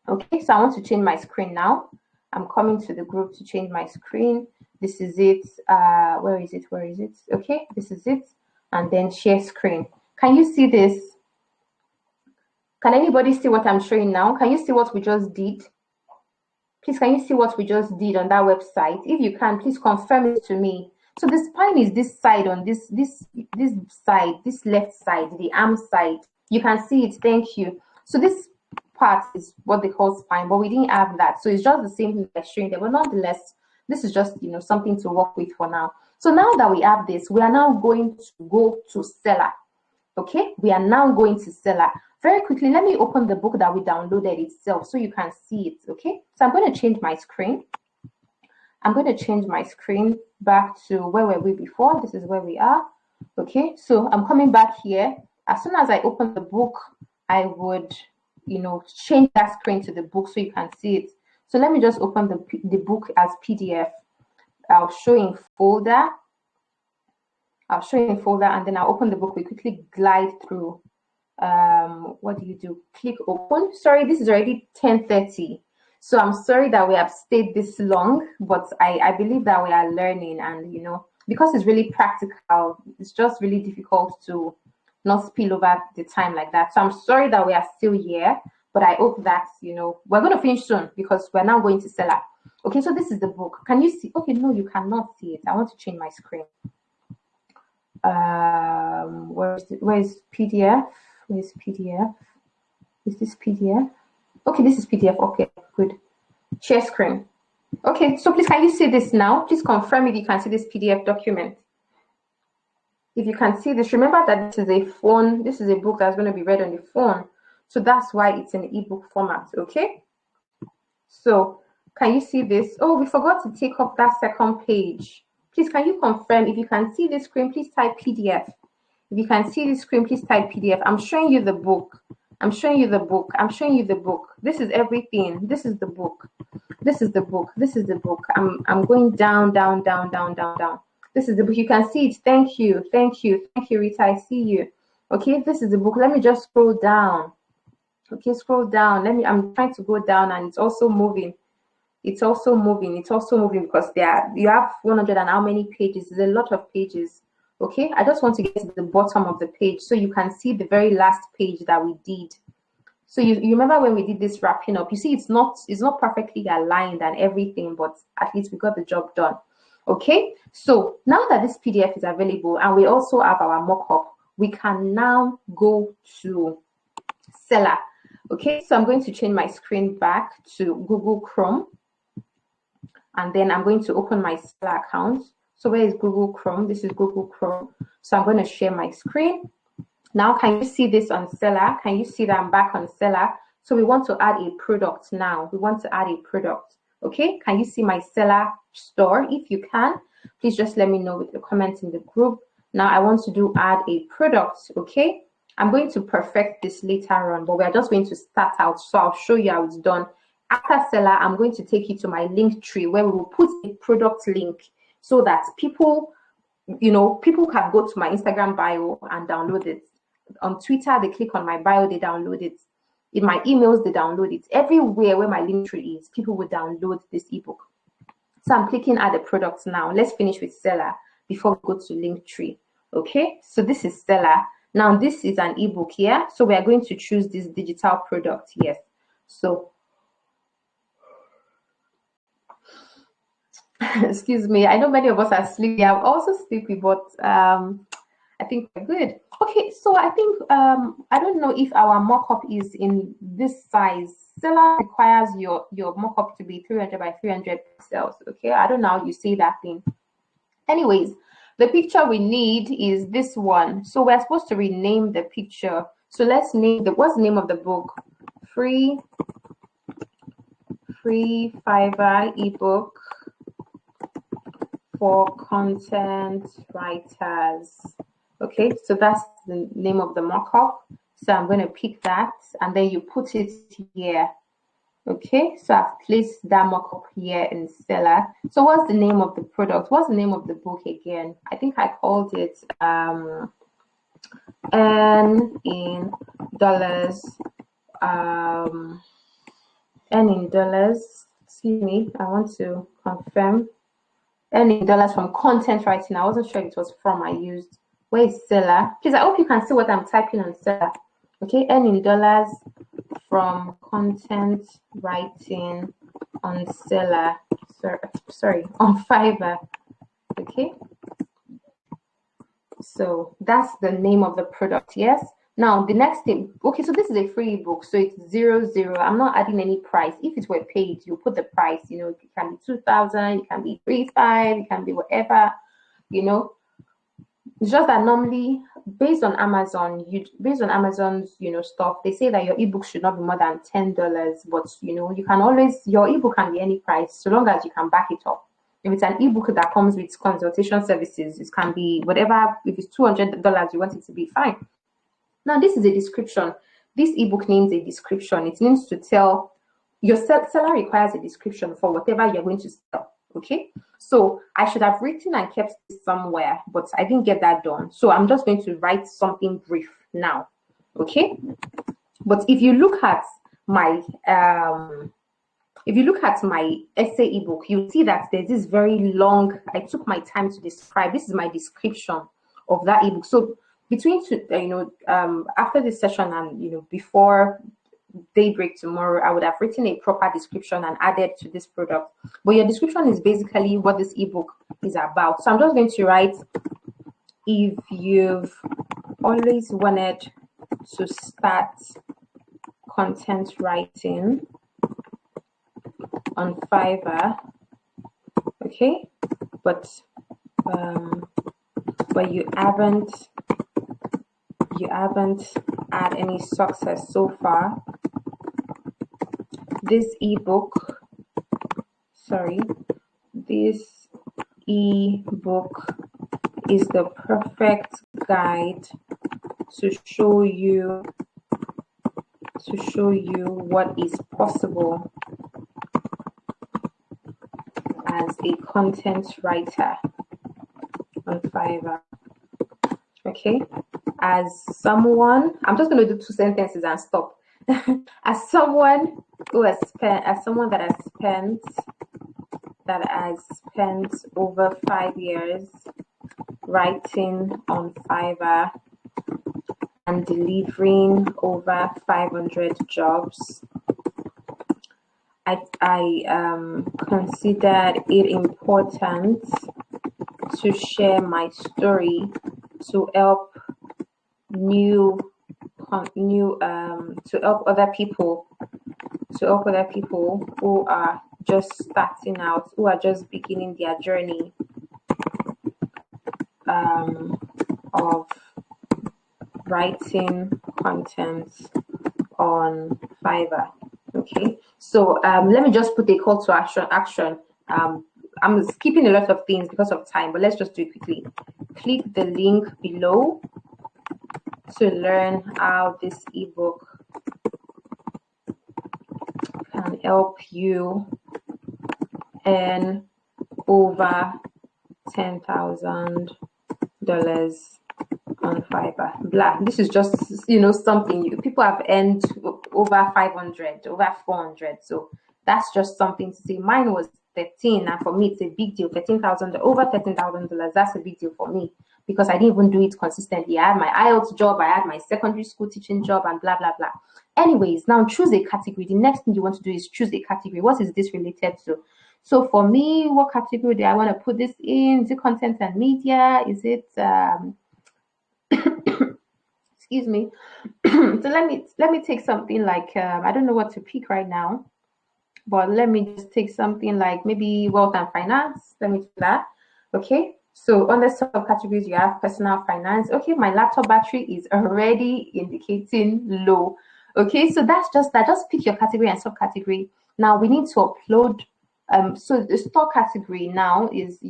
Okay, so I want to change my screen now. I'm coming to the group to change my screen. This is it. Where is it? Okay, this is it. And then share screen. Can you see this? Can anybody see what I'm showing now? Can you see what we just did? Please, can you see what we just did on that website? If you can, please confirm it to me. So the spine is this side on this side, this left side, the arm side. You can see it. Thank you. So this part is what they call spine, but we didn't have that. So it's just the same thing like showing there. But nonetheless, this is just something to work with for now. So now that we have this, we are now going to go to seller. Okay, we are now going to seller. Very quickly, let me open the book that we downloaded itself so you can see it. Okay, so I'm going to change my screen. I'm going to change my screen back to where were we before. This is where we are. Okay, so I'm coming back here. As soon as I open the book, I would change that screen to the book so you can see it. So let me just open the book as PDF. I'll show in folder. And then I'll open the book. We quickly glide through. What do you do? Click open. Sorry, this is already 10:30. So I'm sorry that we have stayed this long, but I believe that we are learning, and because it's really practical, it's just really difficult to not spill over the time like that. So I'm sorry that we are still here, but I hope that we're going to finish soon because we're now going to seller. Okay, so this is the book. Can you see? Okay, no, you cannot see it. I want to change my screen. Where's PDF? Where's PDF? Is this PDF? Okay, this is PDF. Okay, good. Share screen. Okay, so please, can you see this now? Please confirm if you can see this PDF document. If you can see this, remember that this is a phone. This is a book that's going to be read on the phone. So that's why it's in ebook format. Okay. So can you see this? Oh, we forgot to take off that second page. Please, can you confirm if you can see this screen? Please type PDF. If you can see this screen, please type PDF. I'm showing you the book. I'm showing you the book. I'm showing you the book. This is everything. This is the book. This is the book. This is the book. I'm going down. This is the book. You can see it. Thank you, Rita. I see you. Okay, this is the book. Let me just scroll down. Okay, scroll down. I'm trying to go down, and it's also moving. It's also moving because you have 100 and how many pages? There's a lot of pages. Okay, I just want to get to the bottom of the page so you can see the very last page that we did. So you remember when we did this wrapping up, you see it's not perfectly aligned and everything, but at least we got the job done. Okay, so now that this PDF is available and we also have our mock-up, we can now go to Seller. Okay, so I'm going to change my screen back to Google Chrome, and then I'm going to open my Seller account. So where is Google Chrome? This is Google Chrome. So I'm going to share my screen. Now, can you see this on Seller? Can you see that I'm back on Seller? So we want to add a product now. We want to add a product. Okay, can you see my Seller store? If you can, please just let me know with the comments in the group. Now I want to add a product. Okay, I'm going to perfect this later on, but we are just going to start out. So I'll show you how it's done. After Seller, I'm going to take you to my link tree where we will put a product link so that people can go to my Instagram bio and download it. On Twitter, they click on my bio, they download it. In my emails, they download it. Everywhere where my link tree is, people will download this ebook. So I'm clicking add a product now. Let's finish with Seller before we go to link tree. Okay, so this is Seller. Now this is an ebook here. So we are going to choose this digital product. Yes. So excuse me, I know many of us are sleepy. I'm also sleepy, but I think we're good. Okay, so I think I don't know if our mock-up is in this size. Seller requires your mock-up to be 300 by 300 pixels. Okay, I don't know how you say that thing. Anyways, the picture we need is this one. So we're supposed to rename the picture. So let's name what's the name of the book? Free Fiverr ebook for content writers. Okay, so that's the name of the mock-up. So I'm going to pick that and then you put it here. Okay, so I've placed that mock-up here in Seller. So what's the name of the product? What's the name of the book again? I think I called it N in dollars. N in dollars. Excuse me, I want to confirm. N in dollars from content writing. I wasn't sure it was from I used. Where is Seller? Please, I hope you can see what I'm typing on Seller. Okay, N in dollars from content writing on Seller. Sorry, on Fiverr. Okay, so that's the name of the product. Yes. Now the next thing. Okay, so this is a free ebook, so it's 00. I'm not adding any price. If it were paid, you put the price. You know, it can be 2,000, it can be 3,500, it can be whatever. You know. It's just that normally based on Amazon's stuff, they say that your ebook should not be more than $10, but you can always, your ebook can be any price so long as you can back it up. If it's an ebook that comes with consultation services, it can be whatever. If it's $200 you want it to be, fine. Now this is a description. This ebook needs a description. It needs to tell your seller requires a description for whatever you're going to sell. Okay, so I should have written and kept this somewhere, but I didn't get that done. So I'm just going to write something brief now. Okay, but if you look at my essay ebook, you see that there's this very long. I took my time to describe. This is my description of that ebook. So between after this session and before daybreak tomorrow, I would have written a proper description and added to this product. But your description is basically what this ebook is about. So I'm just going to write, if you've always wanted to start content writing on Fiverr, okay, but you haven't had any success so far, this ebook is the perfect guide to show you what is possible as a content writer on Fiverr. Okay, as someone, I'm just going to do 2 sentences and stop. As someone that has spent over 5 years writing on Fiverr and delivering over 500 jobs. I considered it important to share my story to help to help other people who are just starting out, who are just beginning their journey of writing content on Fiverr. Okay, so let me just put a call to action. I'm skipping a lot of things because of time, but let's just do it quickly. Click the link below to learn how this ebook can help you earn over $10,000 on Fiverr. Blah. This is just, something people have earned over 500, over 400. So that's just something to say. Mine was 13, and for me it's a big deal. Over $13,000. That's a big deal for me because I didn't even do it consistently. I had my IELTS job, I had my secondary school teaching job, and blah blah blah. Anyways, now choose a category. The next thing you want to do is choose a category. What is this related to? So for me, what category do I want to put this in? Is it content and media? Is it excuse me. So let me take something like I don't know what to pick right now, but let me just take something like maybe wealth and finance. Let me do that. Okay. So on the subcategories, you have personal finance. Okay, my laptop battery is already indicating low. Okay, so that's just that. Just pick your category and subcategory. Now we need to upload. So the store category now is,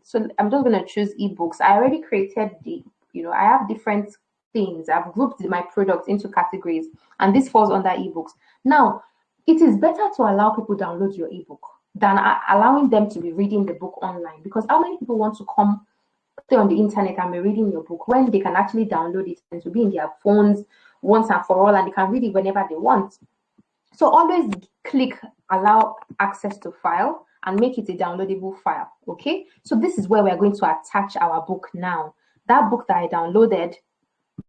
so I'm just going to choose ebooks. I already created I have different things. I've grouped my products into categories, and this falls under ebooks. Now, it is better to allow people download your ebook than allowing them to be reading the book online, because how many people want to come stay on the internet and be reading your book when they can actually download it and to be in their phones once and for all, and they can read it whenever they want. So always click allow access to file and make it a downloadable file. Okay, so this is where we're going to attach our book now. That book that I downloaded,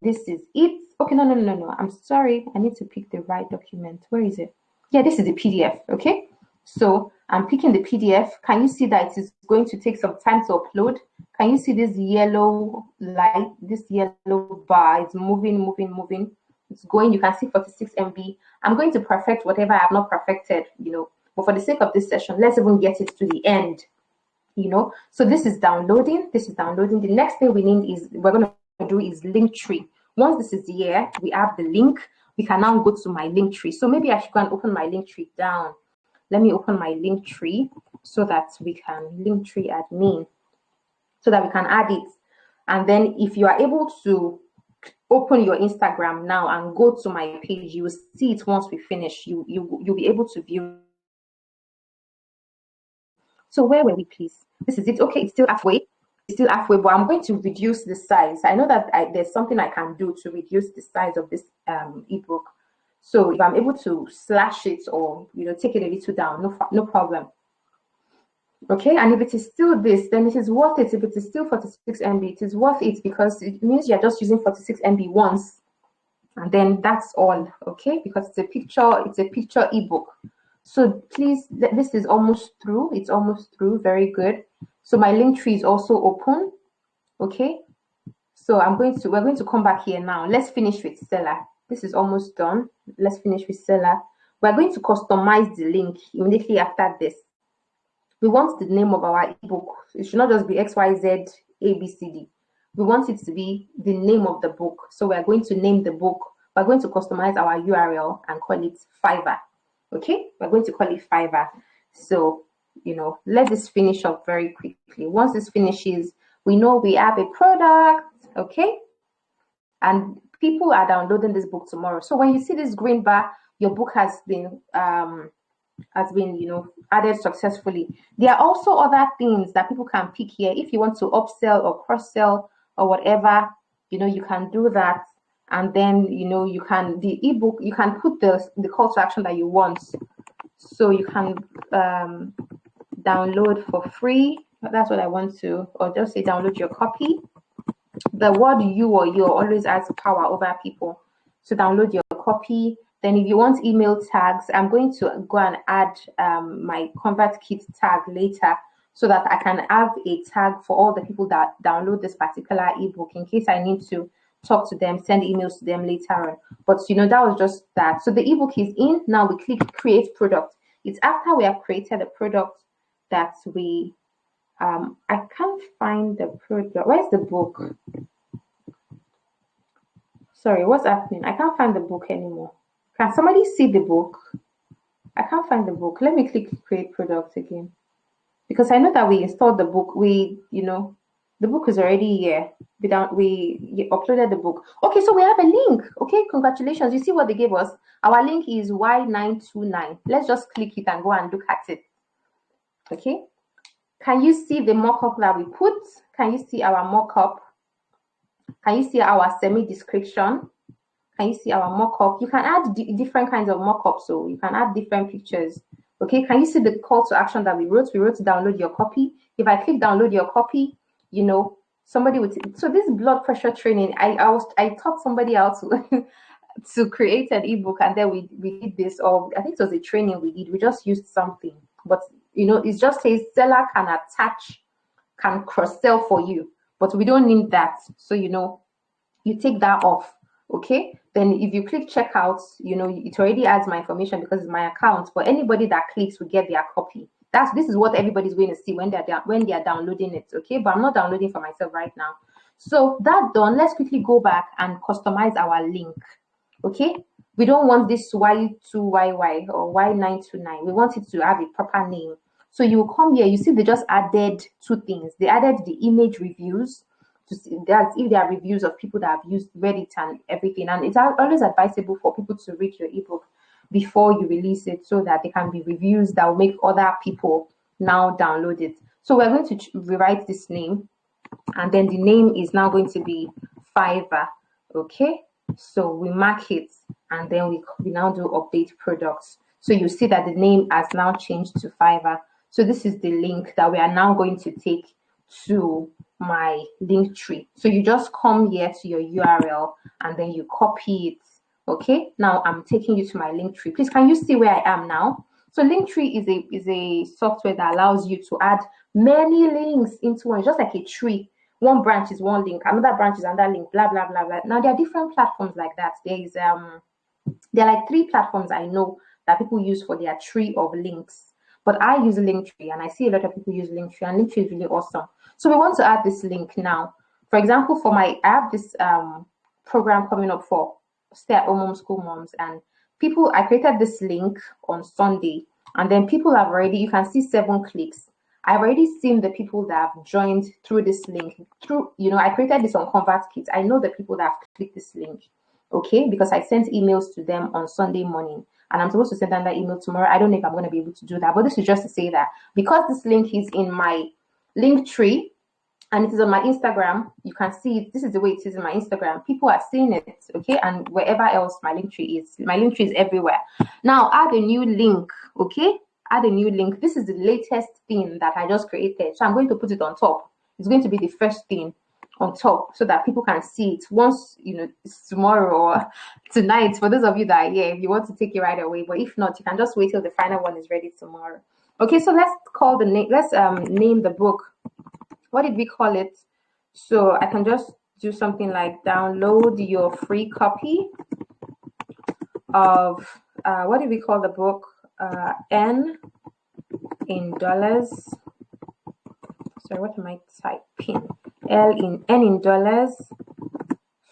this is it. Okay, no, I'm sorry, I need to pick the right document. Where is it? Yeah, this is the PDF. Okay, so I'm picking the PDF. Can you see that it is going to take some time to upload? Can you see this yellow light, this yellow bar? It's moving. It's going. You can see 46 MB. I'm going to perfect whatever I have not perfected, but for the sake of this session, let's even get it to the end, So this is downloading. The next thing we're going to do is link tree. Once this is here, we have the link. We can now go to my link tree. So maybe I should go and open my link tree down. Let me open my link tree so that we can link tree admin, so that we can add it. And then if you are able to open your Instagram now and go to my page, you will see it once we finish. You'll be able to view. So where were we, please? This is it. Okay, it's still halfway. But I'm going to reduce the size. I know that there's something I can do to reduce the size of this ebook. So if I'm able to slash it or take it a little down, no problem. Okay, and if it is still this, then it is worth it. If it is still 46 MB, it is worth it because it means you're just using 46 MB once, and then that's all. Okay, because it's a picture ebook. So please, this is almost through. It's almost through. Very good. So my link tree is also open. Okay, so we're going to come back here now. Let's finish with seller. This is almost done. Let's finish with seller. We're going to customize the link immediately after this. We want the name of our ebook. It should not just be XYZ ABCD. We want it to be the name of the book. So we're going to name the book. We're going to customize our URL and call it Fiverr. Okay, we're going to call it Fiverr. So, let this finish up very quickly. Once this finishes, we know we have a product. Okay, and people are downloading this book tomorrow. So when you see this green bar, your book has been added successfully. There are also other things that people can pick here. If you want to upsell or cross sell or whatever, you can do that. And then you can the ebook, you can put the call to action that you want. So you can download for free. That's what I want to, or just say download your copy. the word you or your always has power over people. So download your copy. Then if you want email tags, I'm going to go and add my ConvertKit tag later so that I can have a tag for all the people that download this particular ebook in case I need to talk to them, send emails to them later on. But that was just that. So the ebook is in. Now we click create product. It's after we have created a product that we I can't find the product. Where's the book? Sorry, what's happening? I can't find the book anymore. Can somebody see the book? I can't find the book. Let me click create product again. Because I know that we installed the book. The book is already here. We uploaded the book. Okay, so we have a link. Okay, congratulations. You see what they gave us? Our link is Y929. Let's just click it and go and look at it. Okay. Can you see the mock-up that we put? Can you see our mock-up? Can you see our semi-description? Can you see our mock-up? You can add different kinds of mock-ups, so you can add different pictures. Okay, can you see the call to action that we wrote? We wrote download your copy. If I click download your copy, somebody would. So this blood pressure training, I taught somebody else to create an ebook, and then we did this, or I think it was a training we did. We just used something, but it just says seller can cross-sell for you, but we don't need that. So you take that off. Okay, then if you click checkout, it already adds my information because it's my account, but anybody that clicks will get their copy. This is what everybody's going to see when they are downloading it. Okay, but I'm not downloading for myself right now. So that done, let's quickly go back and customize our link. Okay, we don't want this Y2YY or Y929. We want it to have a proper name. So you come here, you see they just added two things. They added the image reviews to see that if there are reviews of people that have read it and everything. And it's always advisable for people to read your ebook before you release it so that there can be reviews that will make other people now download it. So we're going to rewrite this name, and then the name is now going to be Fiverr. Okay, so we mark it, and then we now do update products. So you see that the name has now changed to Fiverr. So this is the link that we are now going to take to my link tree. So you just come here to your URL and then you copy it. Okay, now I'm taking you to my link tree. Please, can you see where I am now? So Linktree is a software that allows you to add many links into one, just like a tree. One branch is one link, another branch is another link, blah blah blah blah. Now there are different platforms like that. There are like 3 platforms I know that people use for their tree of links. But I use Linktree, and I see a lot of people use Linktree, and Linktree is really awesome. So we want to add this link now. For example, I have this program coming up for stay-at-home homeschool moms, and I created this link on Sunday, and then people have already, you can see 7 clicks. I've already seen the people that have joined through this link. I created this on ConvertKit. I know the people that have clicked this link, okay, because I sent emails to them on Sunday morning, and I'm supposed to send them that email tomorrow. I don't know if I'm going to be able to do that, but this is just to say that because this link is in my link tree and it is on my Instagram, you can see it. This is the way it is in my Instagram. People are seeing it, okay, and wherever else my link tree is. My link tree is everywhere. Now add a new link, okay? Add a new link. This is the latest thing that I just created, so I'm going to put it on top. It's going to be the first thing on top so that people can see it once it's tomorrow or tonight. For those of you that are here, if you want to take it right away, but if not, you can just wait till the final one is ready tomorrow. Okay, so let's call the name. Let's name the book. What did we call it? So I can just do something like download your free copy of what did we call the book? N in dollars. Sorry, what am I typing? N in dollars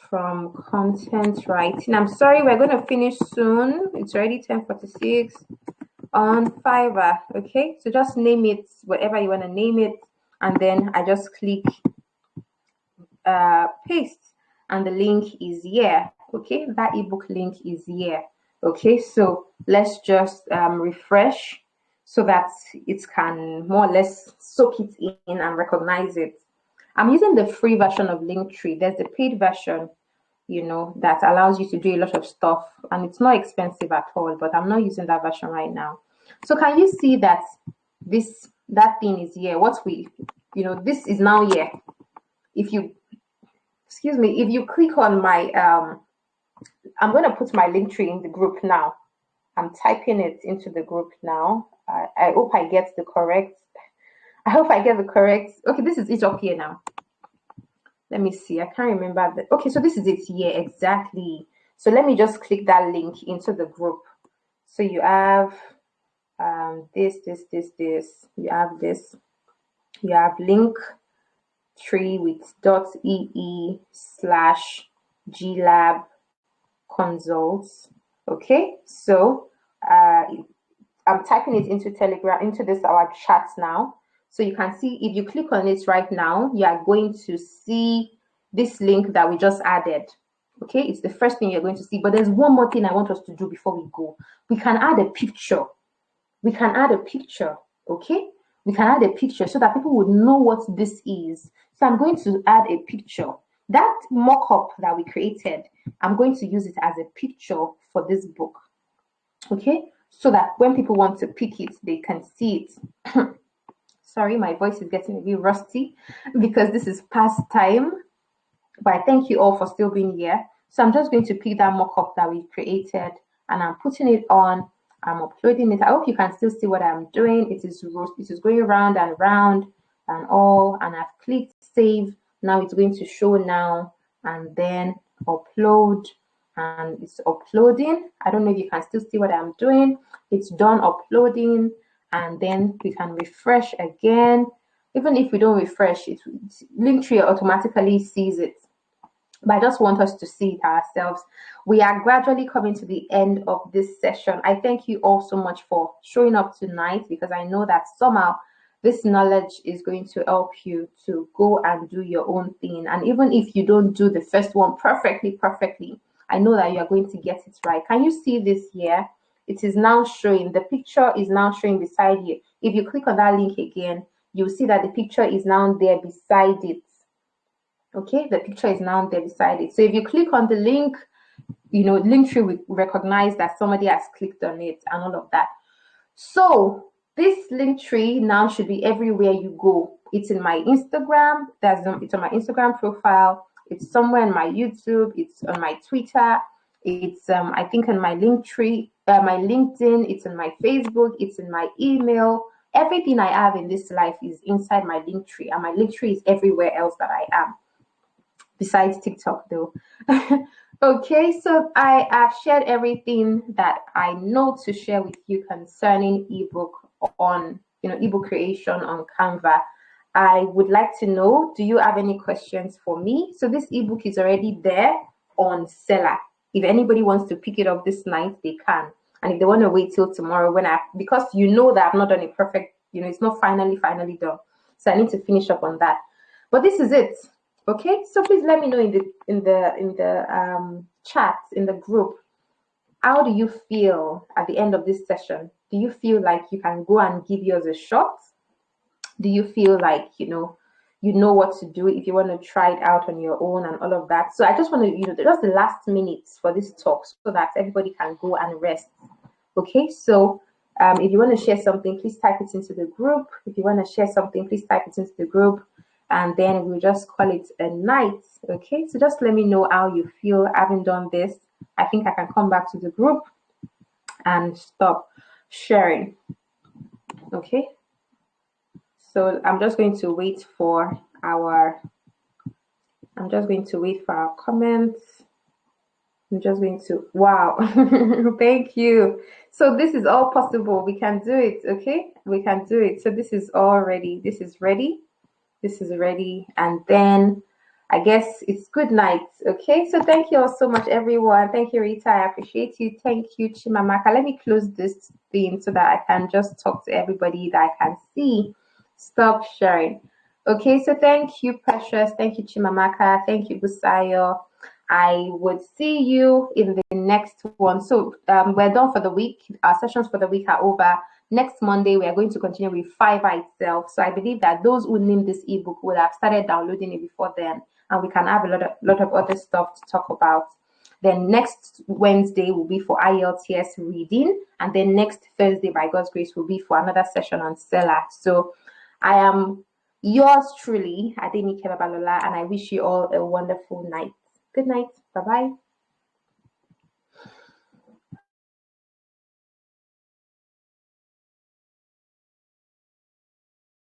from content writing. I'm sorry, we're going to finish soon. It's already 10:46 on Fiverr. Okay, so just name it whatever you want to name it, and then I just click paste, and the link is here. Okay, that ebook link is here. Okay, so let's just refresh so that it can more or less soak it in and recognize it. I'm using the free version of Linktree. There's the paid version, that allows you to do a lot of stuff, and it's not expensive at all, but I'm not using that version right now. So can you see that that thing is here? This is now here. If you excuse me, if you click on my, I'm going to put my link tree in the group now. I'm typing it into the group now. I hope I get the correct. I hope I get the correct. Okay, this is it up here now. Let me see. I can't remember the. Okay, so this is it here exactly. So let me just click that link into the group. So you have this. You have this. You have link tree with .ee/glab consults. Okay, so I'm typing it into Telegram, into this our chat now. So you can see, if you click on it right now, you are going to see this link that we just added. Okay, it's the first thing you're going to see. But there's one more thing I want us to do before we go. We can add a picture. We can add a picture. Okay, we can add a picture so that people would know what this is. So I'm going to add a picture. That mock-up that we created, I'm going to use it as a picture for this book. Okay, so that when people want to pick it, they can see it. Sorry, my voice is getting a bit rusty because this is past time. But I thank you all for still being here. So I'm just going to pick that mock-up that we created and I'm putting it on. I'm uploading it. I hope you can still see what I'm doing. It is going round and round and all. And I've clicked save. Now it's going to show now and then upload. And it's uploading. I don't know if you can still see what I'm doing. It's done uploading. And then we can refresh again. Even if we don't refresh, Linktree automatically sees it. But I just want us to see it ourselves. We are gradually coming to the end of this session. I thank you all so much for showing up tonight, because I know that somehow this knowledge is going to help you to go and do your own thing. And even if you don't do the first one perfectly, I know that you are going to get it right. Can you see this here? It is now showing, the picture is now showing beside you. If you click on that link again, you'll see that the picture is now there beside it. Okay, the picture is now there beside it. So if you click on the link, you know, Linktree will recognize that somebody has clicked on it and all of that. So this Linktree now should be everywhere you go. It's in my Instagram. It's on my Instagram profile. It's somewhere in my YouTube. It's on my Twitter. It's I think on my Linktree, my LinkedIn. It's on my Facebook. It's in my email. Everything I have in this life is inside my Linktree, and my Linktree is everywhere else that I am, besides TikTok though. Okay, so I have shared everything that I know to share with you concerning ebook on, ebook creation on Canva. I would like to know, do you have any questions for me? So this ebook is already there on Seller. If anybody wants to pick it up this night, they can. And if they want to wait till tomorrow, because you know that I've not done it perfect, it's not finally done. So I need to finish up on that. But this is it. Okay, so please let me know in the chat, in the group, how do you feel at the end of this session? Do you feel like you can go and give yours a shot? Do you feel like you know what to do if you want to try it out on your own and all of that? So I just want to, just the last minutes for this talk so that everybody can go and rest. Okay, so if you want to share something, please type it into the group. If you want to share something, please type it into the group. And then we'll just call it a night. Okay, so just let me know how you feel having done this. I think I can come back to the group and stop sharing. Okay, so I'm just going to wait for our comments. I'm just going to, wow, thank you. So this is all possible. We can do it. Okay, we can do it. So this is all ready. This is ready. This is ready, and then I guess it's good night. Okay, so thank you all so much, everyone. Thank you, Rita. I appreciate you. Thank you, Chimamaka. Let me close this thing so that I can just talk to everybody that I can see. Stop sharing. Okay, so thank you, Precious. Thank you, Chimamaka. Thank you, Busayo. I would see you in the next one. So we're done for the week. Our sessions for the week are over. Next Monday, we are going to continue with Fiverr itself. So I believe that those who named this ebook would have started downloading it before then, and we can have a lot of other stuff to talk about. Then next Wednesday will be for IELTS reading, and then next Thursday, by God's grace, will be for another session on Seller. So I am Yours truly, Adenike Babalola, and I wish you all a wonderful night. Good night. Bye-bye.